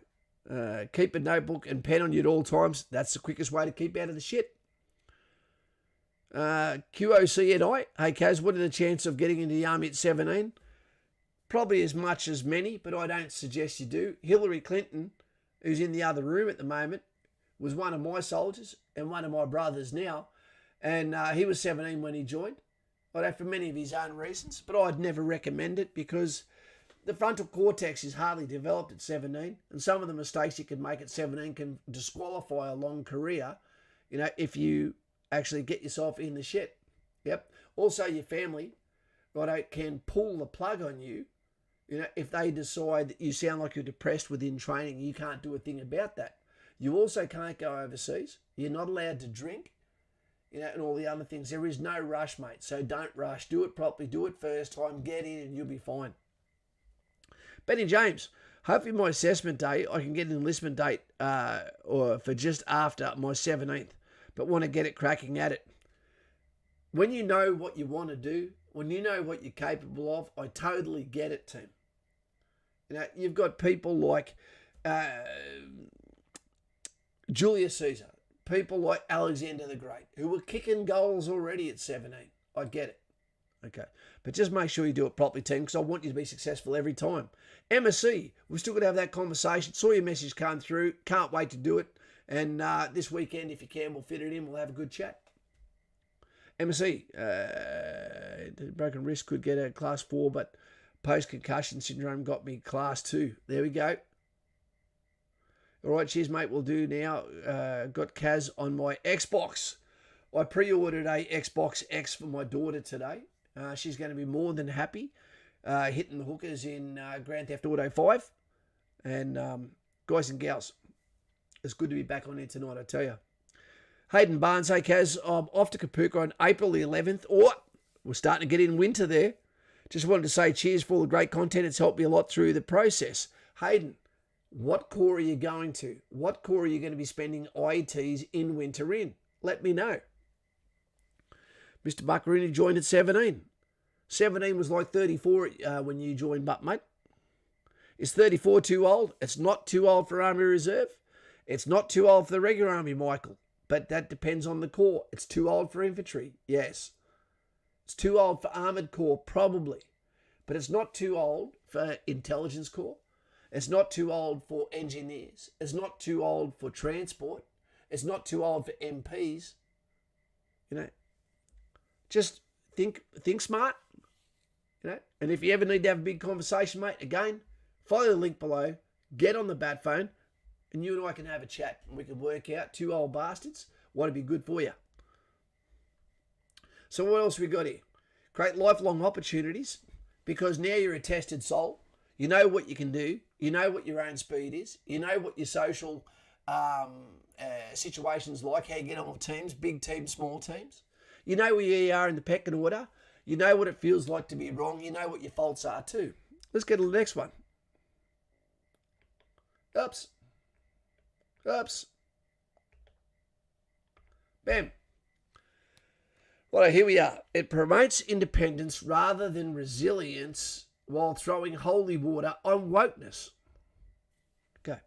[SPEAKER 1] Keep a notebook and pen on you at all times. That's the quickest way to keep out of the shit. QOCNI. Hey, Kaz, what are the chances of getting into the army at 17? Probably as much as many, but I don't suggest you do. Hillary Clinton, who's in the other room at the moment, was one of my soldiers and one of my brothers now. And he was 17 when he joined. I know for many of his own reasons, but I'd never recommend it because the frontal cortex is hardly developed at 17, and some of the mistakes you can make at 17 can disqualify a long career, if you actually get yourself in the shit. Yep. Also, your family, right, can pull the plug on you, if they decide that you sound like you're depressed within training. You can't do a thing about that. You also can't go overseas. You're not allowed to drink, and all the other things. There is no rush, mate. So don't rush. Do it properly. Do it first time. Get in and you'll be fine. Benny James, hopefully my assessment day, I can get an enlistment date or for just after my 17th, but want to get it cracking at it. When you know what you want to do, when you know what you're capable of, I totally get it, team. You've got people like Julius Caesar, people like Alexander the Great, who were kicking goals already at 17. I get it. Okay. But just make sure you do it properly, team, because I want you to be successful every time. MSC, we're still going to have that conversation. Saw your message come through. Can't wait to do it. And this weekend, if you can, we'll fit it in. We'll have a good chat. MSC, broken wrist could get a class 4, but post-concussion syndrome got me class 2. There we go. All right, cheers, mate. We'll do now. Got Kaz on my Xbox. I pre-ordered a Xbox X for my daughter today. She's going to be more than happy hitting the hookers in Grand Theft Auto 5. And guys and gals, it's good to be back on here tonight, I tell you. Hayden Barnes, hey Kaz, I'm off to Kapooka on April the 11th. We're starting to get in winter there. Just wanted to say cheers for all the great content. It's helped me a lot through the process. Hayden, what corps are you going to? What corps are you going to be spending IETs in winter in? Let me know. Mr. Buckaroo joined at 17. 17 was like 34 when you joined, but mate. Is 34 too old? It's not too old for Army Reserve. It's not too old for the regular Army, Michael. But that depends on the corps. It's too old for infantry, yes. It's too old for armoured corps, probably. But it's not too old for intelligence corps. It's not too old for engineers. It's not too old for transport. It's not too old for MPs. You know, just think smart. You know, and if you ever need to have a big conversation, mate, again, follow the link below, get on the bat phone, and you and I can have a chat and we can work out, two old bastards, what'd be good for you. So what else we got here? Create lifelong opportunities, because now you're a tested soul. You know what you can do. You know what your own speed is. You know what your social situations like, how you get on with teams, big teams, small teams. You know where you are in the pecking order. You know what it feels like to be wrong. You know what your faults are too. Let's get to the next one. Oops. Bam. Well, here we are. It promotes independence rather than resilience while throwing holy water on wokeness. Okay.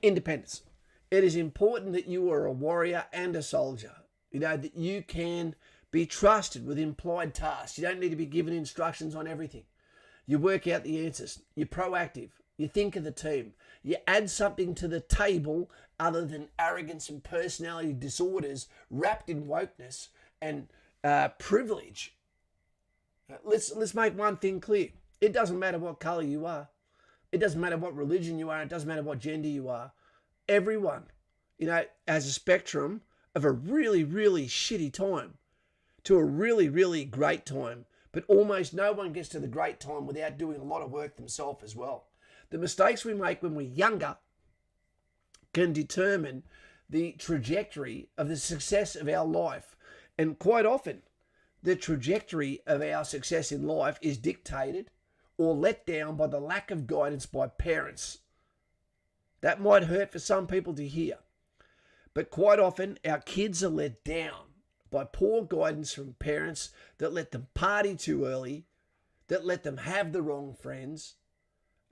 [SPEAKER 1] Independence. It is important that you are a warrior and a soldier. You know, that you can be trusted with implied tasks. You don't need to be given instructions on everything. You work out the answers. You're proactive. You think of the team. You add something to the table other than arrogance and personality disorders wrapped in wokeness and privilege. Let's make one thing clear. It doesn't matter what colour you are. It doesn't matter what religion you are. It doesn't matter what gender you are. Everyone, you know, has a spectrum of a really, really shitty time to a really, really great time. But almost no one gets to the great time without doing a lot of work themselves as well. The mistakes we make when we're younger can determine the trajectory of the success of our life. And quite often, the trajectory of our success in life is dictated or let down by the lack of guidance by parents. That might hurt for some people to hear. But quite often, our kids are let down by poor guidance from parents that let them party too early, that let them have the wrong friends,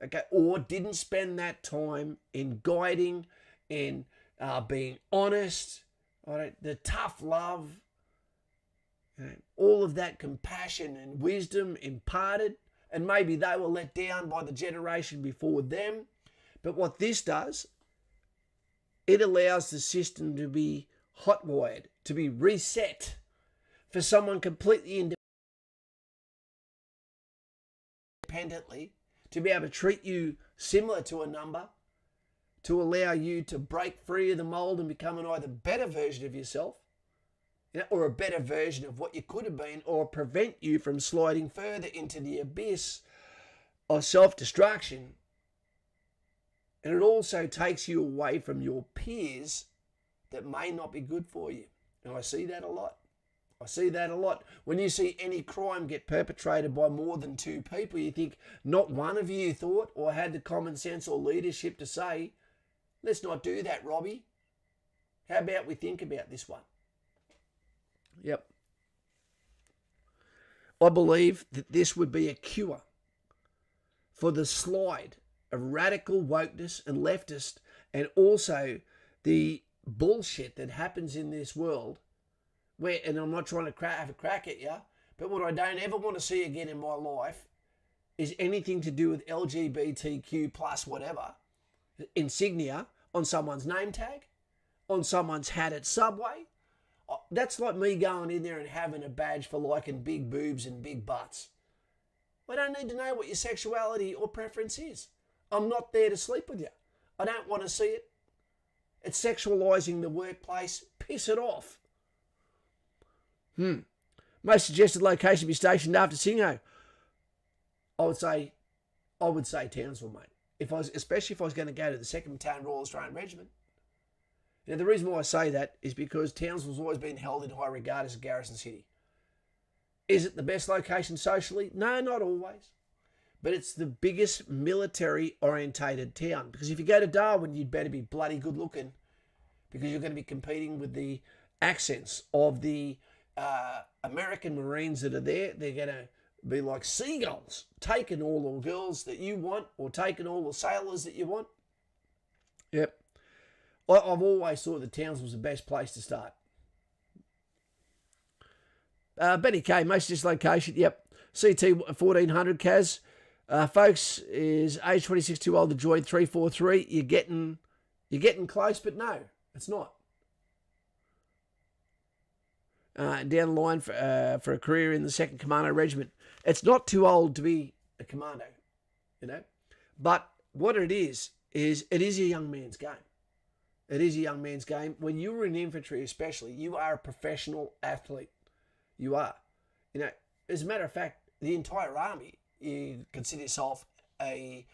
[SPEAKER 1] okay, or didn't spend that time in guiding, in being honest, right, the tough love, you know, all of that compassion and wisdom imparted, and maybe they were let down by the generation before them. But what this does, it allows the system to be hot-wired, to be reset for someone completely independently, to be able to treat you similar to a number, to allow you to break free of the mold and become an either better version of yourself, you know, or a better version of what you could have been, or prevent you from sliding further into the abyss of self-destruction. And it also takes you away from your peers that may not be good for you. And I see that a lot. I see that a lot. When you see any crime get perpetrated by more than two people, you think not one of you thought or had the common sense or leadership to say, let's not do that, Robbie. How about we think about this one? Yep. I believe that this would be a cure for the slide of radical wokeness and leftist, and also the bullshit that happens in this world where, and I'm not trying to have a crack at you, but what I don't ever want to see again in my life is anything to do with LGBTQ plus whatever insignia on someone's name tag, on someone's hat at Subway. That's like me going in there and having a badge for liking big boobs and big butts. I don't need to know what your sexuality or preference is. I'm not there to sleep with you. I don't want to see it. It's sexualising the workplace. Piss it off. Most suggested location be stationed after Singo. I would say Townsville, mate. Especially if I was going to go to the 2nd Battalion Royal Australian Regiment. Now, the reason why I say that is because Townsville's always been held in high regard as a garrison city. Is it the best location socially? No, not always. But it's the biggest military-orientated town. Because if you go to Darwin, you'd better be bloody good-looking, because you're going to be competing with the accents of the American Marines that are there, they're going to be like seagulls, taking all the girls that you want or taking all the sailors that you want. Yep. I've always thought that Townsville's the best place to start. Benny K, most dislocation. Yep. CT 1400 Kaz. Folks, is age 26 too old to join 343? You're getting close, but no, it's not. Down the line for a career in the 2nd Commando Regiment. It's not too old to be a commando, you know. But what it is it is a young man's game. It is a young man's game. When you were in infantry especially, you are a professional athlete. You are. You know, as a matter of fact, the entire army, you consider yourself a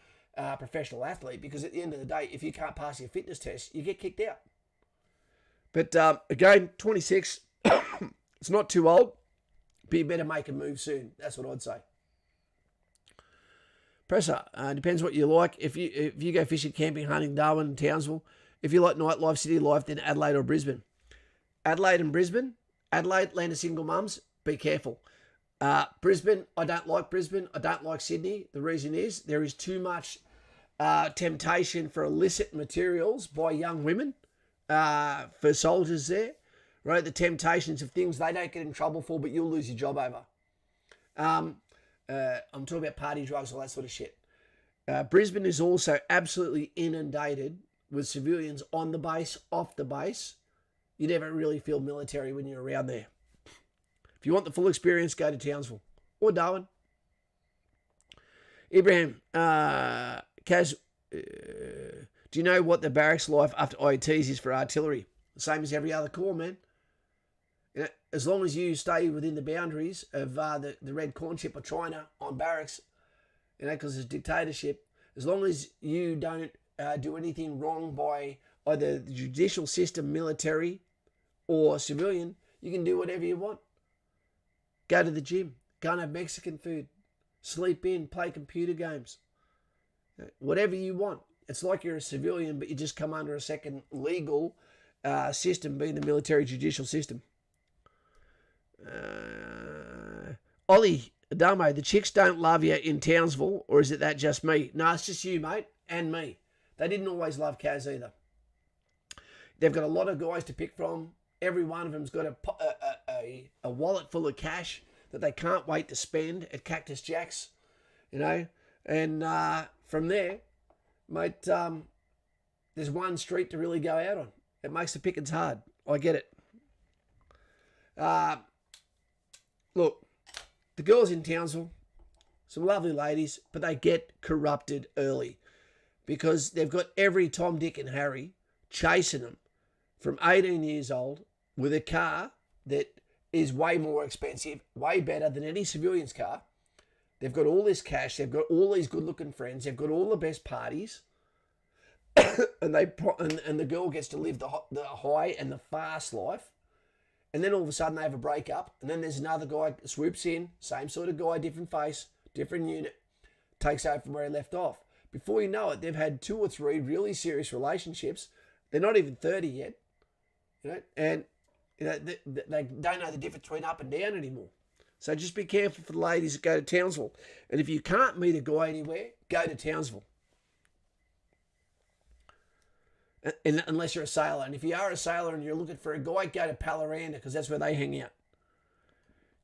[SPEAKER 1] professional athlete, because at the end of the day, if you can't pass your fitness test, you get kicked out. But again, 26, it's not too old, but you better make a move soon. That's what I'd say. Presser, depends what you like. If you go fishing, camping, hunting, Darwin, Townsville. If you like nightlife, city life, then Adelaide or Brisbane. Adelaide and Brisbane. Adelaide, land of single mums. Be careful. Brisbane, I don't like Brisbane. I don't like Sydney. The reason is there is too much temptation for illicit materials by young women for soldiers there. Right, the temptations of things they don't get in trouble for, but you'll lose your job over. I'm talking about party drugs, all that sort of shit. Brisbane is also absolutely inundated with civilians on the base, off the base. You never really feel military when you're around there. If you want the full experience, go to Townsville or Darwin. Ibrahim, Kaz, do you know what the barracks life after IETs is for artillery? The same as every other corps, man. You know, as long as you stay within the boundaries of the Red Corn Chip of China on barracks, you know, because it's dictatorship, as long as you don't do anything wrong by either the judicial system, military, or civilian, you can do whatever you want. Go to the gym, go and have Mexican food, sleep in, play computer games, whatever you want. It's like you're a civilian, but you just come under a second legal system, being the military judicial system. Ollie Adamo, the chicks don't love you in Townsville, or is it that just me? No, it's just you, mate, and me. They didn't always love Kaz either. They've got a lot of guys to pick from. Every one of them's got a wallet full of cash that they can't wait to spend at Cactus Jack's, you know. And from there, mate, there's one street to really go out on. It makes the pickings hard. I get it. Look, the girls in Townsville, some lovely ladies, but they get corrupted early because they've got every Tom, Dick and Harry chasing them from 18 years old with a car that is way more expensive, way better than any civilian's car. They've got all this cash. They've got all these good-looking friends. They've got all the best parties. and the girl gets to live the high and the fast life. And then all of a sudden they have a breakup. And then there's another guy swoops in, same sort of guy, different face, different unit, takes over from where he left off. Before you know it, they've had 2 or 3 really serious relationships. They're not even 30 yet, you know, and you know they don't know the difference between up and down anymore. So just be careful for the ladies that go to Townsville. And if you can't meet a guy anywhere, go to Townsville. And unless you're a sailor. And if you are a sailor and you're looking for a guy, go to Palaranda, because that's where they hang out.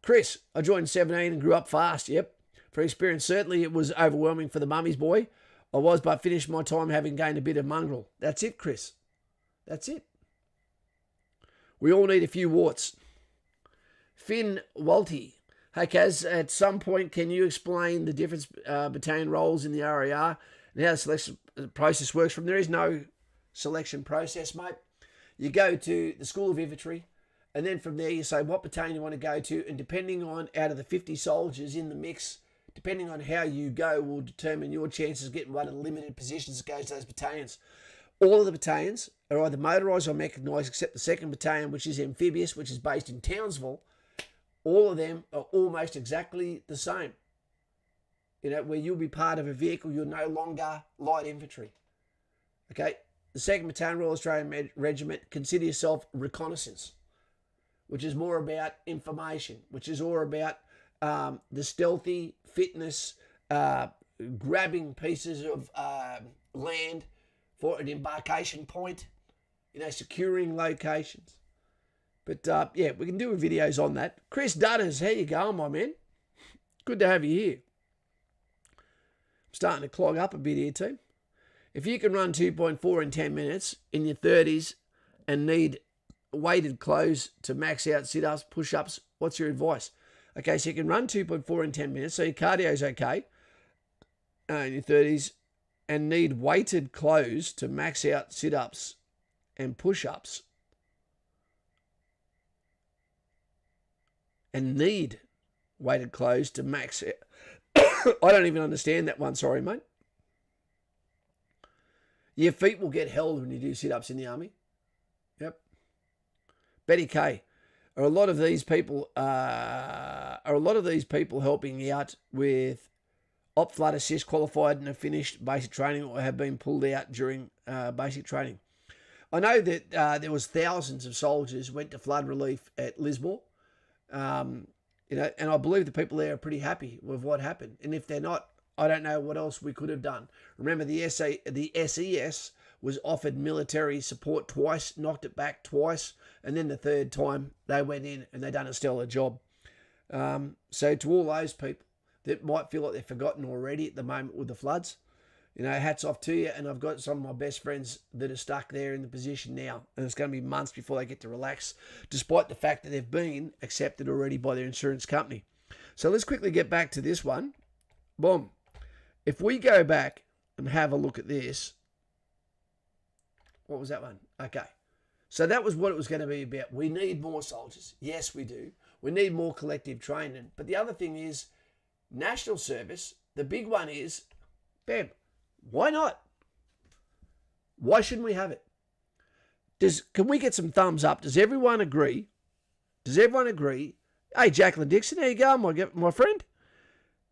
[SPEAKER 1] Chris, I joined 17 and grew up fast. Yep. For experience, certainly it was overwhelming for the mummy's boy. I was, but finished my time having gained a bit of mongrel. That's it, Chris. That's it. We all need a few warts. Finn Walty. Hey, Kaz, at some point, can you explain the difference between roles in the RAR and how the selection process works? From there is no selection process, mate. You go to the School of Infantry, and then from there you say what battalion you want to go to, and depending on, out of the 50 soldiers in the mix, depending on how you go will determine your chances of getting one of the limited positions that goes to those battalions. All of the battalions are either motorised or mechanised, except the 2nd Battalion, which is amphibious, which is based in Townsville. All of them are almost exactly the same. You know, where you'll be part of a vehicle, you're no longer light infantry. Okay? The 2nd Battalion Royal Australian Regiment, consider yourself reconnaissance. which is more about information, which is all about the stealthy fitness, grabbing pieces of land for an embarkation point, securing locations. But yeah, we can do videos on that. Chris Dutters, how you going, my man? Good to have you here. I'm starting to clog up a bit here, team. If you can run 2.4 in 10 minutes in your 30s and need weighted clothes to max out sit-ups, push-ups, what's your advice? Okay, so you can run 2.4 in 10 minutes, so your cardio's okay in your 30s, and need weighted clothes to max out sit-ups and push-ups, and need weighted clothes to max it. I don't even understand that one, sorry, mate. Your feet will get held when you do sit-ups in the army. Yep. Betty K, are a lot of these people helping out with op flood assist, qualified and have finished basic training, or have been pulled out during basic training? I know that there was thousands of soldiers went to flood relief at Lismore. And I believe the people there are pretty happy with what happened. And if they're not, I don't know what else we could have done. Remember, the SES was offered military support twice, knocked it back twice, and then the third time they went in and they done a stellar job. So to all those people that might feel like they're forgotten already at the moment with the floods, hats off to you. And I've got some of my best friends that are stuck there in the position now, and it's going to be months before they get to relax, despite the fact that they've been accepted already by their insurance company. So let's quickly get back to this one. Boom. If we go back and have a look at this, what was that one? Okay. So that was what it was going to be about. We need more soldiers. Yes, we do. We need more collective training. But the other thing is national service. The big one is, bam, why not? Why shouldn't we have it? Can we get some thumbs up? Does everyone agree? Does everyone agree? Hey, Jacqueline Dixon, there you go, my friend.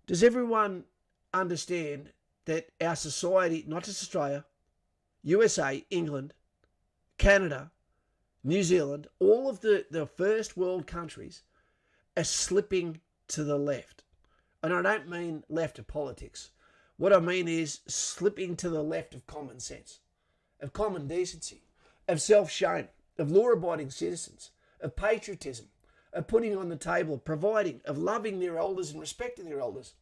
[SPEAKER 1] Does everyone understand that our society, not just Australia, USA, England, Canada, New Zealand, all of the first world countries are slipping to the left? And I don't mean left of politics. What I mean is slipping to the left of common sense, of common decency, of self-shame, of law-abiding citizens, of patriotism, of putting on the table, of providing, of loving their elders and respecting their elders.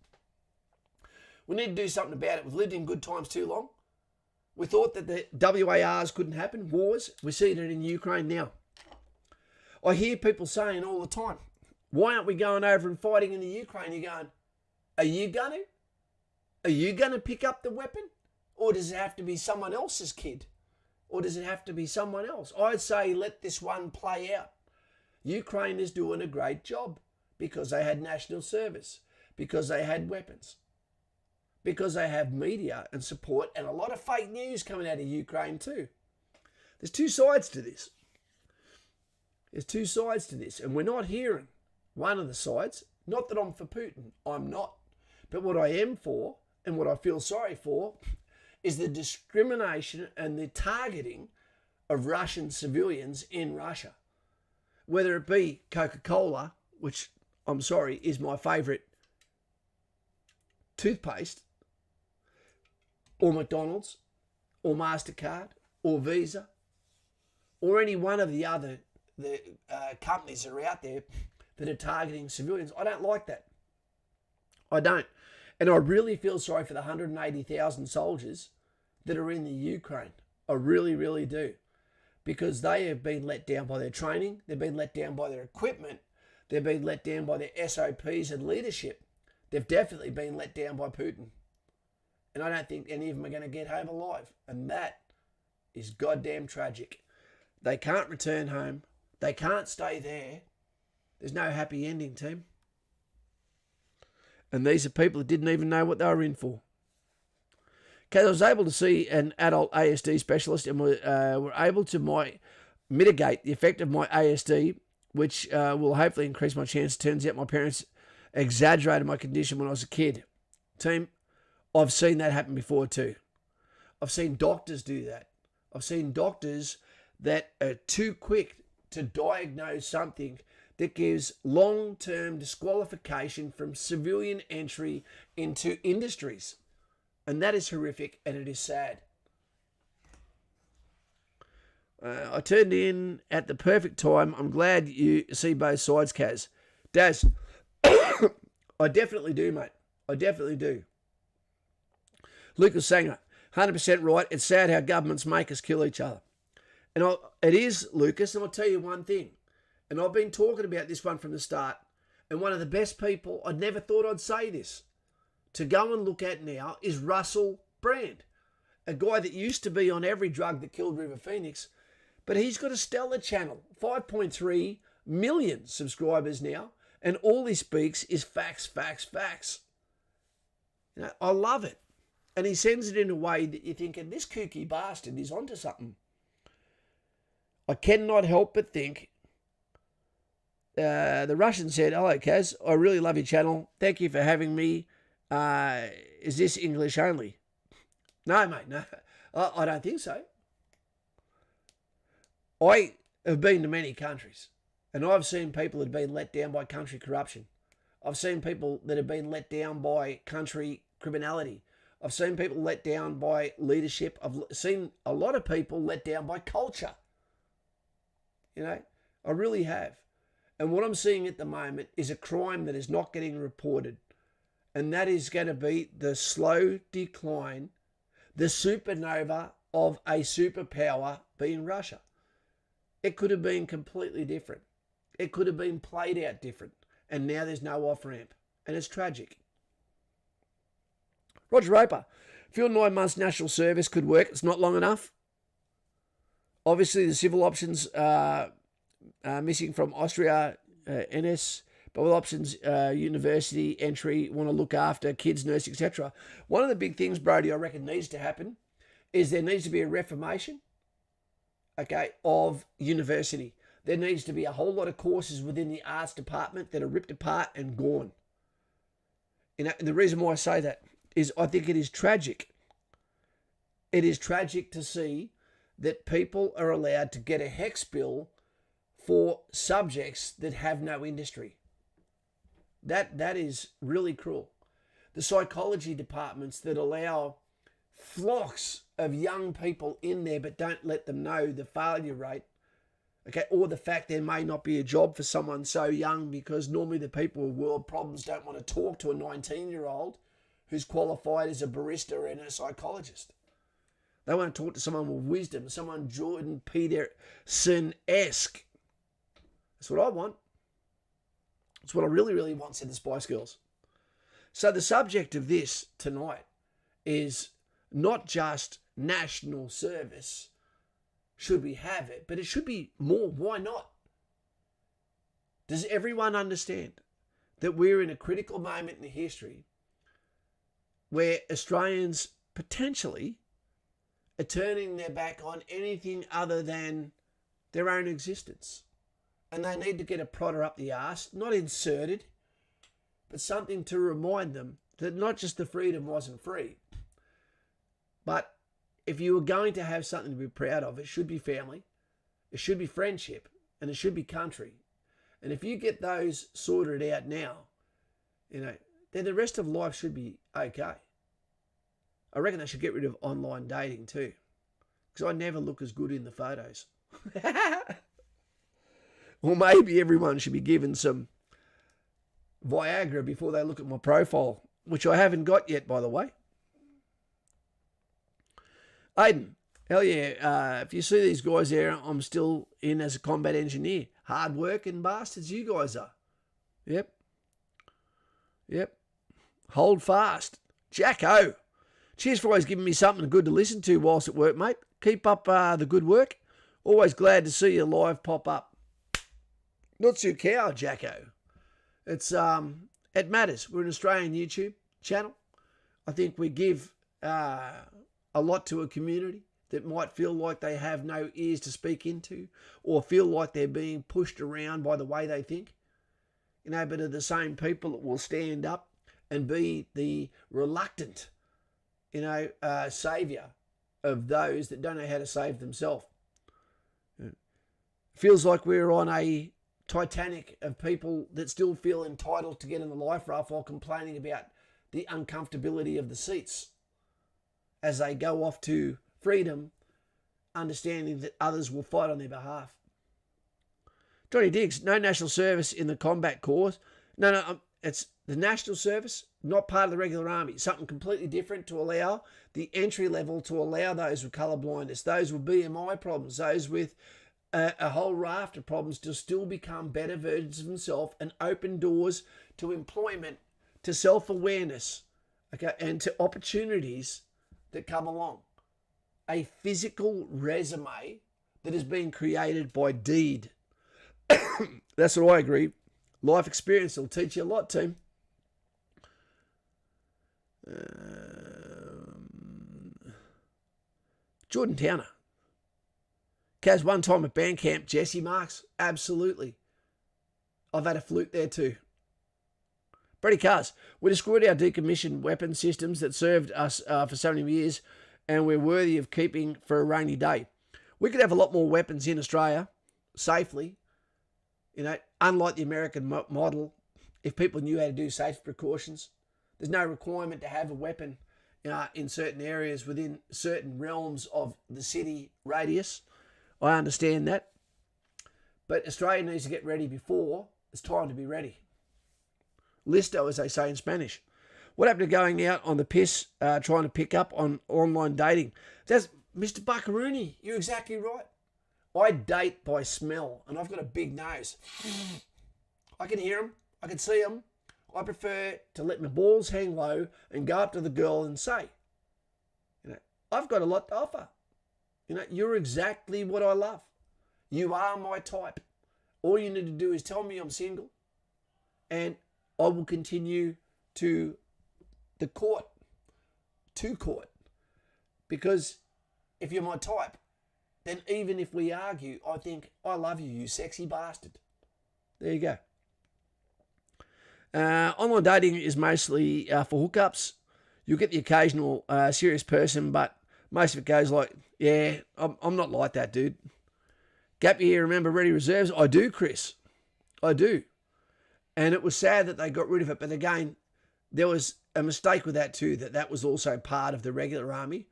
[SPEAKER 1] We need to do something about it. We've lived in good times too long. We thought that the WARs couldn't happen, wars. We're seeing it in Ukraine now. I hear people saying all the time, why aren't we going over and fighting in the Ukraine? You're going, are you going to? Are you going to pick up the weapon? Or does it have to be someone else's kid? Or does it have to be someone else? I'd say let this one play out. Ukraine is doing a great job because they had national service, because they had weapons, because they have media and support, and a lot of fake news coming out of Ukraine too. There's two sides to this. There's two sides to this, and we're not hearing one of the sides. Not that I'm for Putin. I'm not. But what I am for, and what I feel sorry for, is the discrimination and the targeting of Russian civilians in Russia. Whether it be Coca-Cola, which, I'm sorry, is my favourite toothpaste, or McDonald's, or MasterCard, or Visa, or any one of the other companies that are out there that are targeting civilians. I don't like that. I don't. And I really feel sorry for the 180,000 soldiers that are in the Ukraine. I really, really do. Because they have been let down by their training. They've been let down by their equipment. They've been let down by their SOPs and leadership. They've definitely been let down by Putin. And I don't think any of them are going to get home alive. And that is goddamn tragic. They can't return home. They can't stay there. There's no happy ending, team. And these are people that didn't even know what they were in for. Okay, I was able to see an adult ASD specialist and were able to mitigate the effect of my ASD, which will hopefully increase my chance. Turns out my parents exaggerated my condition when I was a kid. Team, I've seen that happen before too. I've seen doctors do that. I've seen doctors that are too quick to diagnose something that gives long-term disqualification from civilian entry into industries. And that is horrific, and it is sad. I turned in at the perfect time. I'm glad you see both sides, Kaz. Daz, I definitely do, mate. I definitely do. Lucas Sanger, 100% right. It's sad how governments make us kill each other. And it is, Lucas, and I'll tell you one thing. And I've been talking about this one from the start. And one of the best people, I never thought I'd say this, to go and look at now is Russell Brand, a guy that used to be on every drug that killed River Phoenix. But he's got a stellar channel, 5.3 million subscribers now, and all he speaks is facts, facts, facts. You know, I love it. And he sends it in a way that you're thinking, this kooky bastard is onto something. I cannot help but think, the Russian said, hello, Kaz, I really love your channel. Thank you for having me. Is this English only? No, mate, no. I don't think so. I have been to many countries, and I've seen people that have been let down by country corruption. I've seen people that have been let down by country criminality. I've seen people let down by leadership. I've seen a lot of people let down by culture. You know, I really have. And what I'm seeing at the moment is a crime that is not getting reported. And that is going to be the slow decline, the supernova of a superpower being Russia. It could have been completely different. It could have been played out different. And now there's no off-ramp. And it's tragic. Roger Roper, feel 9 months national service could work. It's not long enough. Obviously, the civil options are missing from Austria, NS, but with options, university, entry, want to look after kids, nurse, etc. One of the big things, Brody, I reckon needs to happen is there needs to be a reformation, okay, of university. There needs to be a whole lot of courses within the arts department that are ripped apart and gone. You know, and the reason why I say that is I think it is tragic. It is tragic to see that people are allowed to get a HEX bill for subjects that have no industry. That is really cruel. The psychology departments that allow flocks of young people in there but don't let them know the failure rate, okay, or the fact there may not be a job for someone so young because normally the people with world problems don't want to talk to a 19-year-old who's qualified as a barista and a psychologist. They want to talk to someone with wisdom, someone Jordan Peterson-esque. That's what I want. That's what I really, really want, said the Spice Girls. So the subject of this tonight is not just national service, should we have it, but it should be more. Why not? Does everyone understand that we're in a critical moment in history where Australians potentially are turning their back on anything other than their own existence? And they need to get a prodder up the arse, not inserted, but something to remind them that not just the freedom wasn't free, but if you were going to have something to be proud of, it should be family, it should be friendship, and it should be country. And if you get those sorted out now, you know, then the rest of life should be okay. I reckon they should get rid of online dating too, because I never look as good in the photos. Or maybe everyone should be given some Viagra before they look at my profile, which I haven't got yet, by the way. Aiden, hell yeah. If you see these guys there, I'm still in as a combat engineer. Hard working bastards you guys are. Yep. Hold fast. Jacko. Cheers for always giving me something good to listen to whilst at work, mate. Keep up the good work. Always glad to see you live pop up. Not so cow, Jacko. It's it matters. We're an Australian YouTube channel. I think we give a lot to a community that might feel like they have no ears to speak into or feel like they're being pushed around by the way they think. You know, but are the same people that will stand up and be the reluctant, you know, saviour of those that don't know how to save themselves. Feels like we're on a Titanic of people that still feel entitled to get in the life raft while complaining about the uncomfortability of the seats as they go off to freedom, understanding that others will fight on their behalf. Johnny Diggs, no national service in the combat corps. No, it's the national service, not part of the regular army. Something completely different to allow the entry level, to allow those with colour blindness, those with BMI problems, those with a whole raft of problems to still become better versions of themselves and open doors to employment, to self-awareness, okay, and to opportunities that come along. A physical resume that has been created by deed. That's what I agree. Life experience will teach you a lot, team. Jordan Towner. Kaz, one time at band camp, Jesse Marks. Absolutely. I've had a flute there too. Brady Cars. We destroyed our decommissioned weapon systems that served us for so many years, and we're worthy of keeping for a rainy day. We could have a lot more weapons in Australia safely. You know, unlike the American model, if people knew how to do safety precautions, there's no requirement to have a weapon in certain areas within certain realms of the city radius. I understand that. But Australia needs to get ready before it's time to be ready. Listo, as they say in Spanish. What happened to going out on the piss, trying to pick up on online dating? That's Mr. Buckaroony. You're exactly right. I date by smell, and I've got a big nose. I can hear them. I can see them. I prefer to let my balls hang low and go up to the girl and say, I've got a lot to offer. You're exactly what I love. You are my type. All you need to do is tell me I'm single, and I will continue to court. Because if you're my type, then even if we argue, I think, I love you, you sexy bastard. There you go. Online dating is mostly for hookups. You'll get the occasional serious person, but most of it goes like, yeah, I'm not like that, dude. Gap year, remember Ready Reserves? I do, Chris. I do. And it was sad that they got rid of it. But again, there was a mistake with that too, that was also part of the regular army,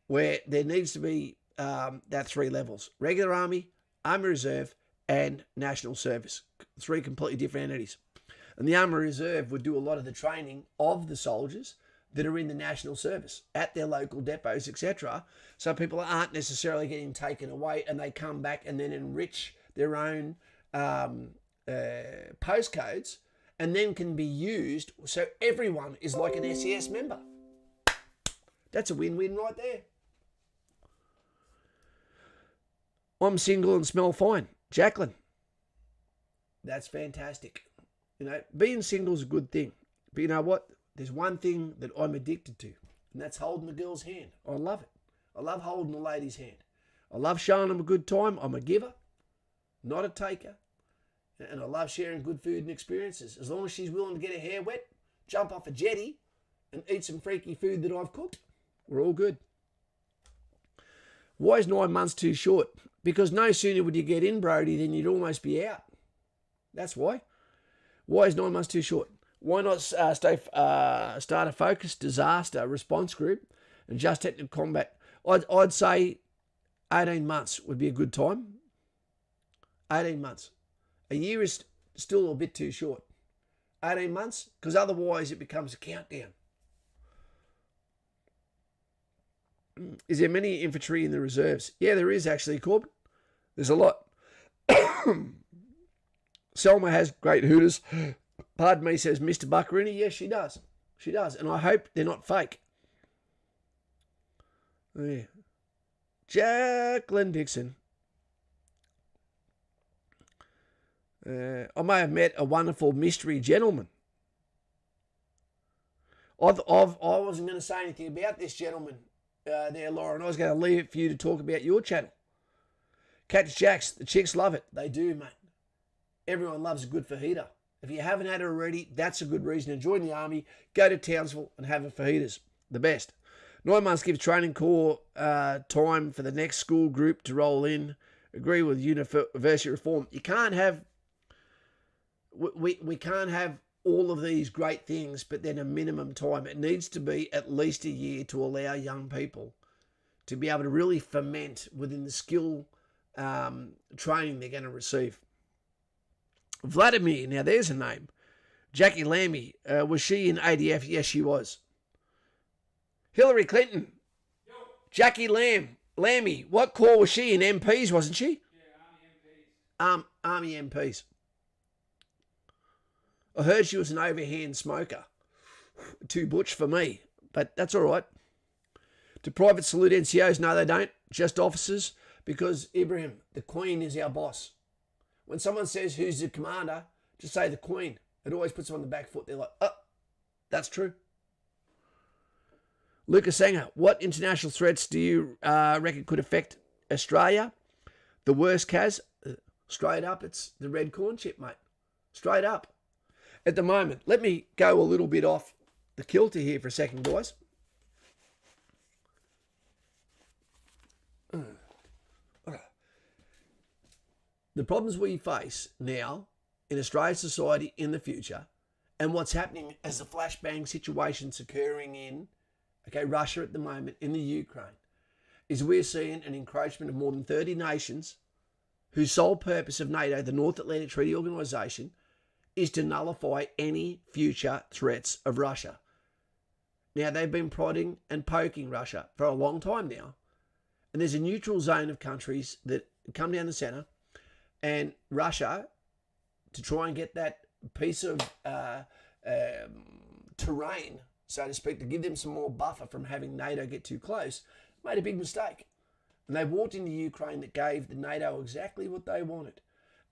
[SPEAKER 1] where there needs to be that 3 levels. Regular army, army reserve, and national service. 3 completely different entities. And the army reserve would do a lot of the training of the soldiers that are in the national service at their local depots, etc. So people aren't necessarily getting taken away, and they come back and then enrich their own postcodes, and then can be used so everyone is like an SES member. That's a win-win right there. I'm single and smell fine. Jacqueline. That's fantastic. Being single is a good thing. But you know what? There's one thing that I'm addicted to, and that's holding a girl's hand. I love it. I love holding a lady's hand. I love showing them a good time. I'm a giver, not a taker. And I love sharing good food and experiences. As long as she's willing to get her hair wet, jump off a jetty, and eat some freaky food that I've cooked, we're all good. Why is 9 months too short? Because no sooner would you get in, Brody, than you'd almost be out. That's why. Why is 9 months too short? Why not start a focused disaster response group and just technical combat? I'd say 18 months would be a good time. 18 months. A year is still a bit too short. 18 months, because otherwise it becomes a countdown. Is there many infantry in the reserves? Yeah, there is actually, Corbin. There's a lot. Selma has great hooters. Pardon me, says Mr. Buckaroony. Yes, she does. She does. And I hope they're not fake. Oh, yeah. Jacqueline Dixon. I may have met a wonderful mystery gentleman. I wasn't going to say anything about this gentleman there, Lauren. I was going to leave it for you to talk about your channel. Catch Jacks. The chicks love it. They do, mate. Everyone loves a good fajita. If you haven't had it already, that's a good reason to join the army. Go to Townsville and have a fajitas. The best. 9 months gives training corps time for the next school group to roll in agree with university reform. You can't have, we can't have all of these great things, but then a minimum time. It needs to be at least a year to allow young people to be able to really ferment within the skill training they're going to receive. Vladimir, now there's a name. Jackie Lammy, was she in ADF? Yes, she was. Hillary Clinton.
[SPEAKER 3] Yo.
[SPEAKER 1] Jackie Lammy, what corps was she in? MPs, wasn't she?
[SPEAKER 3] Yeah,
[SPEAKER 1] Army MPs. I heard she was an overhand smoker. Too butch for me, but that's all right. Do private salute NCOs? No, they don't. Just officers, because, Ibrahim, the Queen is our boss. When someone says who's the commander, just say the Queen. It always puts them on the back foot. They're like, oh, that's true. Lucas Sanger, what international threats do you reckon could affect Australia? The worst, Kaz? Straight up, it's the red corn chip, mate. Straight up. At the moment, let me go a little bit off the kilter here for a second, guys. The problems we face now in Australian society in the future, and what's happening as the flashbang situations occurring in Russia at the moment, in the Ukraine, is we're seeing an encroachment of more than 30 nations whose sole purpose of NATO, the North Atlantic Treaty Organisation, is to nullify any future threats of Russia. Now, they've been prodding and poking Russia for a long time now, and there's a neutral zone of countries that come down the centre, and Russia, to try and get that piece of terrain, so to speak, to give them some more buffer from having NATO get too close, made a big mistake. And they walked into Ukraine that gave the NATO exactly what they wanted,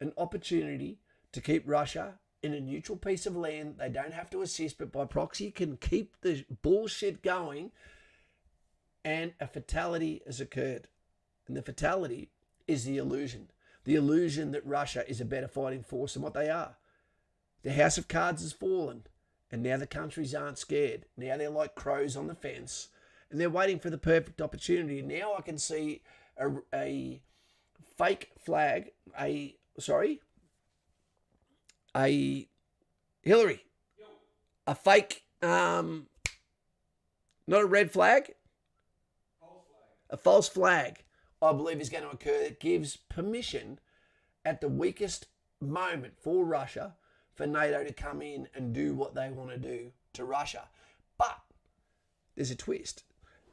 [SPEAKER 1] an opportunity to keep Russia in a neutral piece of land. They don't have to assist, but by proxy can keep the bullshit going, and a fatality has occurred. And the fatality is the illusion that Russia is a better fighting force than what they are. The House of Cards has fallen, and now the countries aren't scared. Now they're like crows on the fence, and they're waiting for the perfect opportunity. Now I can see a fake flag, a Hillary, a fake, not a red flag, a false flag, I believe is going to occur that gives permission at the weakest moment for Russia for NATO to come in and do what they want to do to Russia. But there's a twist,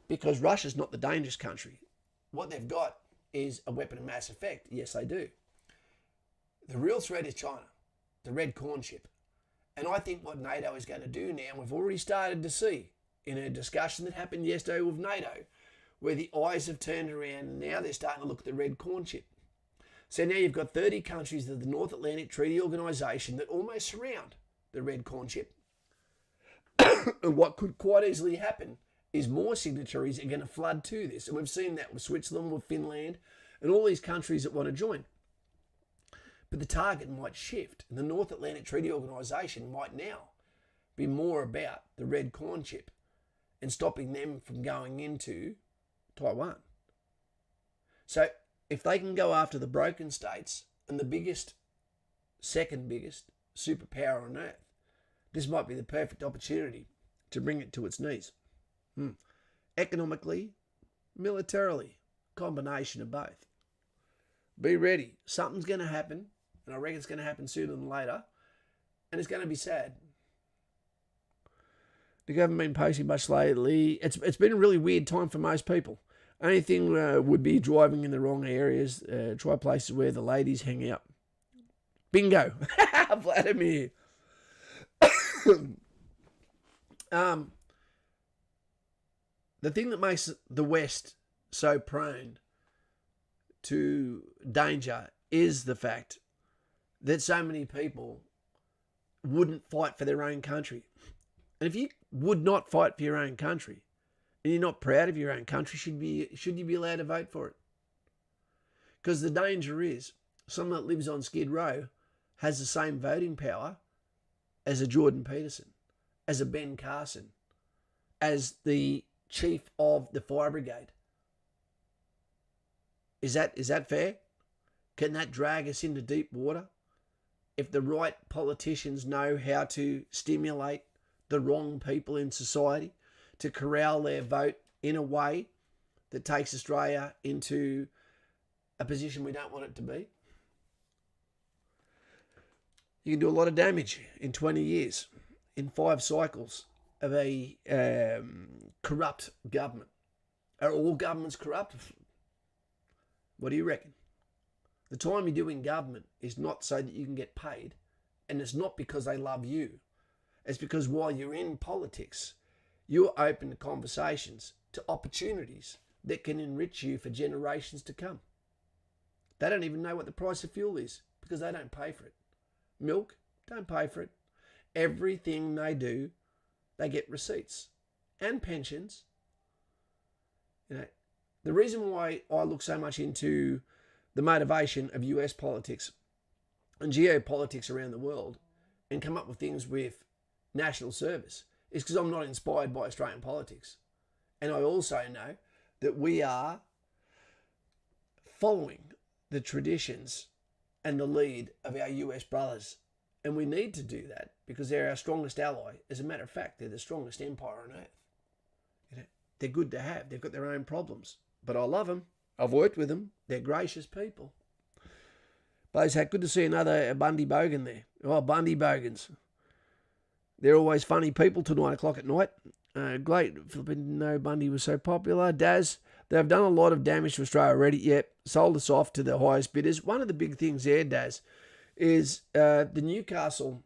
[SPEAKER 1] because Russia's not the dangerous country. What they've got is a weapon of mass effect. Yes, they do. The real threat is China, the red corn chip. And I think what NATO is going to do now, we've already started to see in a discussion that happened yesterday with NATO, where the eyes have turned around and now they're starting to look at the red corn chip. So now you've got 30 countries of the North Atlantic Treaty Organisation that almost surround the red corn chip. And what could quite easily happen is more signatories are going to flood to this. And we've seen that with Switzerland, with Finland, and all these countries that want to join. But the target might shift, and the North Atlantic Treaty Organisation might now be more about the red corn chip and stopping them from going into Taiwan. So if they can go after the broken states and the biggest, second biggest superpower on earth, this might be the perfect opportunity to bring it to its knees. Economically, militarily, combination of both. Be ready. Something's going to happen, and I reckon it's going to happen sooner than later, and it's going to be sad. The government been posting much lately. It's been a really weird time for most people. Only thing would be driving in the wrong areas. Try places where the ladies hang out. Bingo. Vladimir. The thing that makes the West so prone to danger is the fact that so many people wouldn't fight for their own country. And if you would not fight for your own country, and you're not proud of your own country, should you be allowed to vote for it? Because the danger is someone that lives on Skid Row has the same voting power as a Jordan Peterson, as a Ben Carson, as the chief of the fire brigade. Is that fair? Can that drag us into deep water? If the right politicians know how to stimulate the wrong people in society to corral their vote in a way that takes Australia into a position we don't want it to be, you can do a lot of damage in 20 years, in 5 cycles of a corrupt government. Are all governments corrupt? What do you reckon? The time you do in government is not so that you can get paid, and it's not because they love you. It's because while you're in politics, you're open to conversations, to opportunities that can enrich you for generations to come. They don't even know what the price of fuel is because they don't pay for it. Milk, don't pay for it. Everything they do, they get receipts and pensions. You know, the reason why I look so much into the motivation of US politics and geopolitics around the world and come up with things with national service is because I'm not inspired by Australian politics. And I also know that we are following the traditions and the lead of our US brothers. And we need to do that because they're our strongest ally. As a matter of fact, they're the strongest empire on earth. You know, they're good to have. They've got their own problems. But I love them. I've worked with them. They're gracious people. Bozak, good to see another Bundy Bogan there. Oh, Bundy Bogans. They're always funny people till 9 o'clock at night. Great. Flipping no Bundy was so popular. Daz, they've done a lot of damage to Australia already. Yep, sold us off to the highest bidders. One of the big things there, Daz, is the Newcastle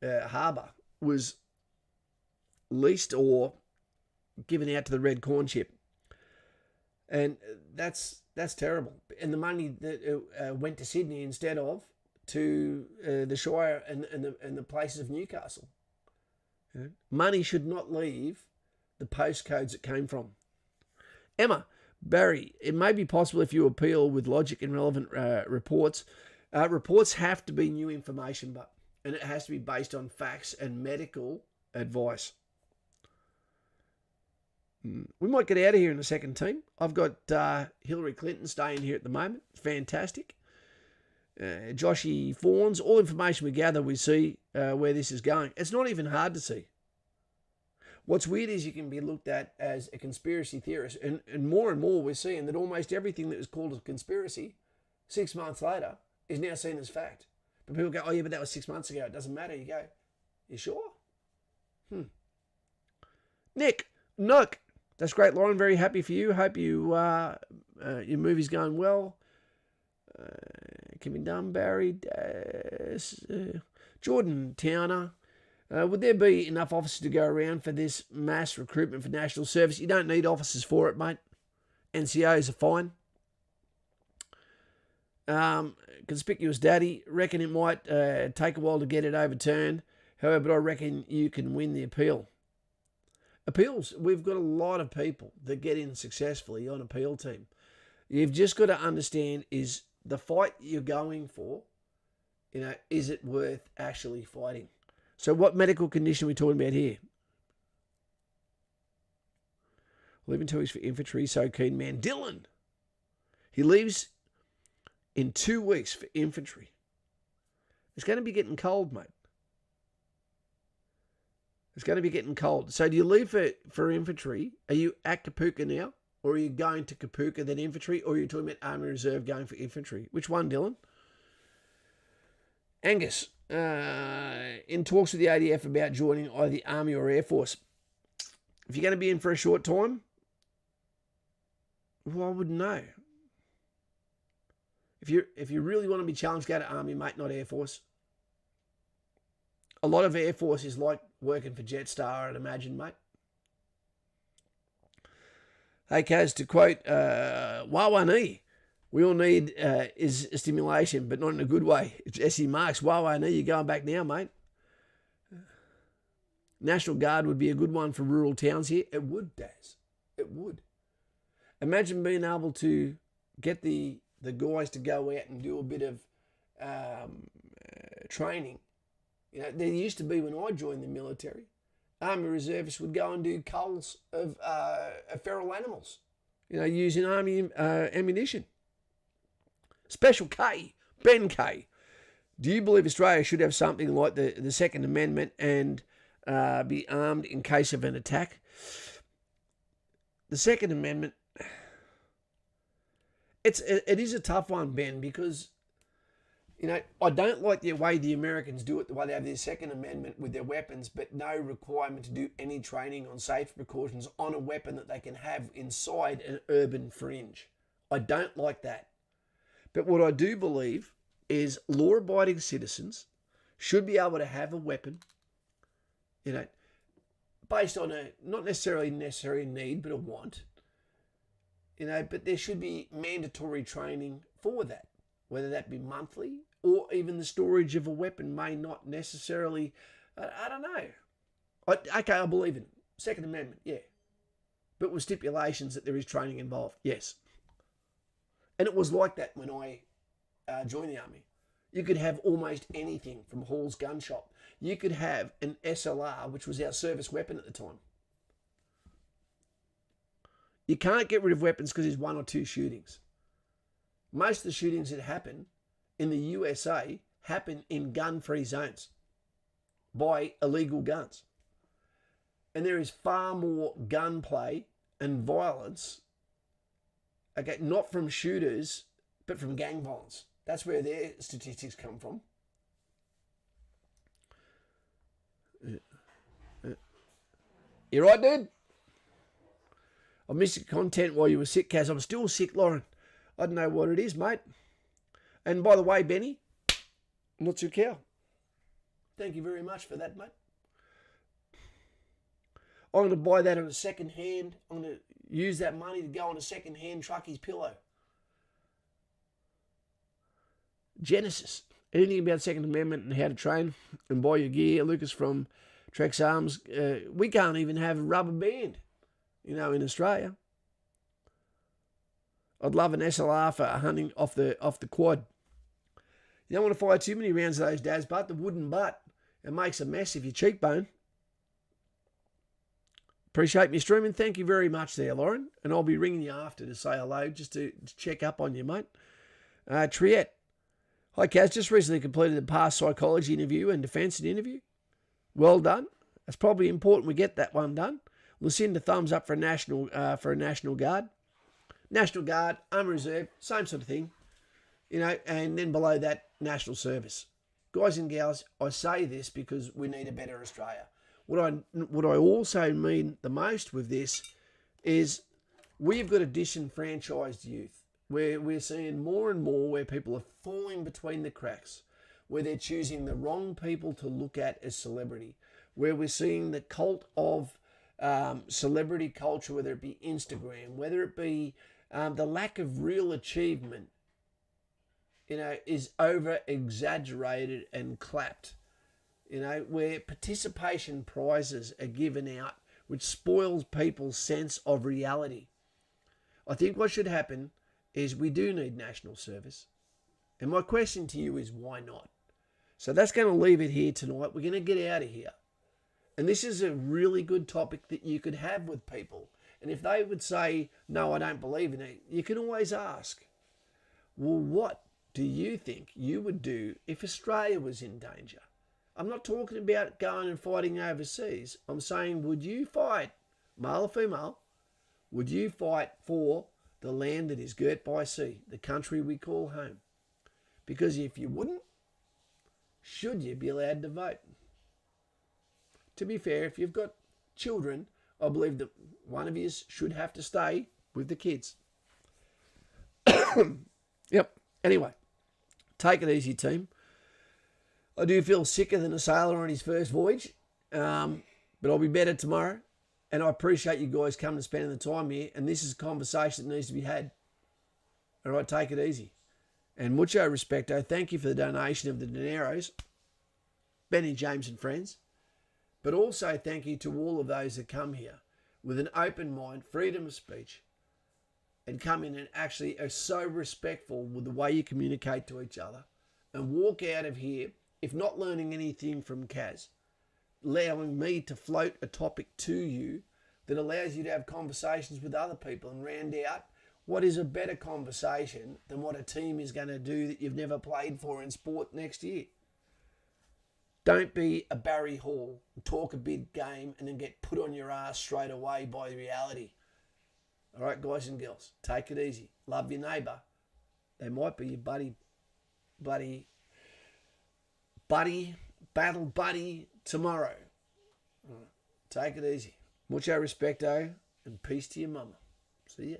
[SPEAKER 1] harbour was leased or given out to the Red Corn Chip. And that's terrible. And the money that went to Sydney instead of to the Shire and the places of Newcastle. Yeah. Money should not leave the postcodes it came from. Emma, Barry, it may be possible if you appeal with logic and relevant reports. Reports have to be new information, and it has to be based on facts and medical advice. We might get out of here in a second, team. I've got Hillary Clinton staying here at the moment. Fantastic. Joshy Fawns, all information we gather, we see where this is going. It's not even hard to see. What's weird is you can be looked at as a conspiracy theorist, and more we're seeing that almost everything that was called a conspiracy 6 months later is now seen as fact. But people go, oh yeah, but that was 6 months ago. It doesn't matter. You go, you sure? Nick, Nook, that's great, Lauren. Very happy for you. Hope you your movie's going well. Kevin Dunbarry, Jordan Towner. Would there be enough officers to go around for this mass recruitment for national service? You don't need officers for it, mate. NCOs are fine. Conspicuous Daddy, reckon it might take a while to get it overturned. However, but I reckon you can win the appeal. Appeals, we've got a lot of people that get in successfully on appeal team. You've just got to understand is the fight you're going for, is it worth actually fighting? So what medical condition are we talking about here? 11 2 weeks for infantry, so keen man. Dylan, he leaves in 2 weeks for infantry. It's going to be getting cold, mate. It's going to be getting cold. So do you leave for infantry? Are you at Kapooka now? Or are you going to Kapooka, then infantry? Or are you talking about Army Reserve going for infantry? Which one, Dylan? Angus, in talks with the ADF about joining either the Army or Air Force. If you're going to be in for a short time, well, I wouldn't know. If you really want to be challenged, go to Army, mate, not Air Force. A lot of Air Force is like working for Jetstar, I'd imagine, mate. Hey, Kaz, to quote Wawani, we all need is a stimulation, but not in a good way. It's Jesse Marks. Wawani, you're going back now, mate. National Guard would be a good one for rural towns here. It would, Daz. It would. Imagine being able to get the guys to go out and do a bit of training. There used to be, when I joined the military, Army reservists would go and do culls of feral animals, using Army ammunition. Special K, Ben K. Do you believe Australia should have something like the Second Amendment and be armed in case of an attack? The Second Amendment, it is a tough one, Ben, because, you know, I don't like the way the Americans do it, the way they have their Second Amendment with their weapons, but no requirement to do any training on safety precautions on a weapon that they can have inside an urban fringe. I don't like that. But what I do believe is law-abiding citizens should be able to have a weapon, you know, based on a not necessarily necessary need, but a want, you know, but there should be mandatory training for that, whether that be monthly or even the storage of a weapon may not necessarily, I don't know. Okay, I believe in it. Second Amendment, yeah. But with stipulations that there is training involved, yes. And it was like that when I joined the army. You could have almost anything from Hall's gun shop. You could have an SLR, which was our service weapon at the time. You can't get rid of weapons because there's one or two shootings. Most of the shootings that happen in the USA happen in gun-free zones by illegal guns. And there is far more gunplay and violence, okay, not from shooters, but from gang violence. That's where their statistics come from. You right, dude? I missed your content while you were sick, Kaz. I'm still sick, Lauren. I don't know what it is, mate. And by the way, Benny, what's your cow? Thank you very much for that, mate. I'm going to buy that on a second hand. I'm going to use that money to go on a second hand truckie's pillow. Genesis. Anything about Second Amendment and how to train and buy your gear, Lucas from Trex Arms. We can't even have a rubber band, you know, in Australia. I'd love an SLR for hunting off the quad. You don't want to fire too many rounds of those, Daz, but the wooden butt, it makes a mess of your cheekbone. Appreciate me streaming. Thank you very much there, Lauren. And I'll be ringing you after to say hello, just to check up on you, mate. Triette. Hi, Kaz. Just recently completed the past psychology interview and defence interview. Well done. It's probably important we get that one done. Lucinda, thumbs up for a National Guard. National Guard, Army Reserve, same sort of thing. You know, and then below that, National Service. Guys and gals, I say this because we need a better Australia. What I also mean the most with this is we've got a disenfranchised youth. Where we're seeing more and more where people are falling between the cracks, where they're choosing the wrong people to look at as celebrity, where we're seeing the cult of celebrity culture, whether it be Instagram, whether it be the lack of real achievement, you know, is over-exaggerated and clapped, you know, where participation prizes are given out, which spoils people's sense of reality. I think what should happen is we do need national service. And my question to you is, why not? So that's going to leave it here tonight. We're going to get out of here. And this is a really good topic that you could have with people. And if they would say, no, I don't believe in it, you can always ask, well, what do you think you would do if Australia was in danger? I'm not talking about going and fighting overseas. I'm saying, would you fight, male or female, would you fight for the land that is girt by sea, the country we call home? Because if you wouldn't, should you be allowed to vote? To be fair, if you've got children, I believe that one of you should have to stay with the kids. Yep. Anyway, take it easy, team. I do feel sicker than a sailor on his first voyage, but I'll be better tomorrow. And I appreciate you guys coming and spending the time here. And this is a conversation that needs to be had. All right, take it easy. And mucho respecto. Thank you for the donation of the dineros, Benny, James and friends. But also thank you to all of those that come here with an open mind, freedom of speech, and come in and actually are so respectful with the way you communicate to each other and walk out of here, if not learning anything from Kaz, allowing me to float a topic to you that allows you to have conversations with other people and round out What is a better conversation than what a team is going to do that you've never played for in sport next year? Don't be a Barry Hall and talk a big game and then get put on your ass straight away by reality. All right, guys and girls, take it easy. Love your neighbour. They might be your battle buddy tomorrow. All right, take it easy. Mucho respecto and peace to your mama. See ya.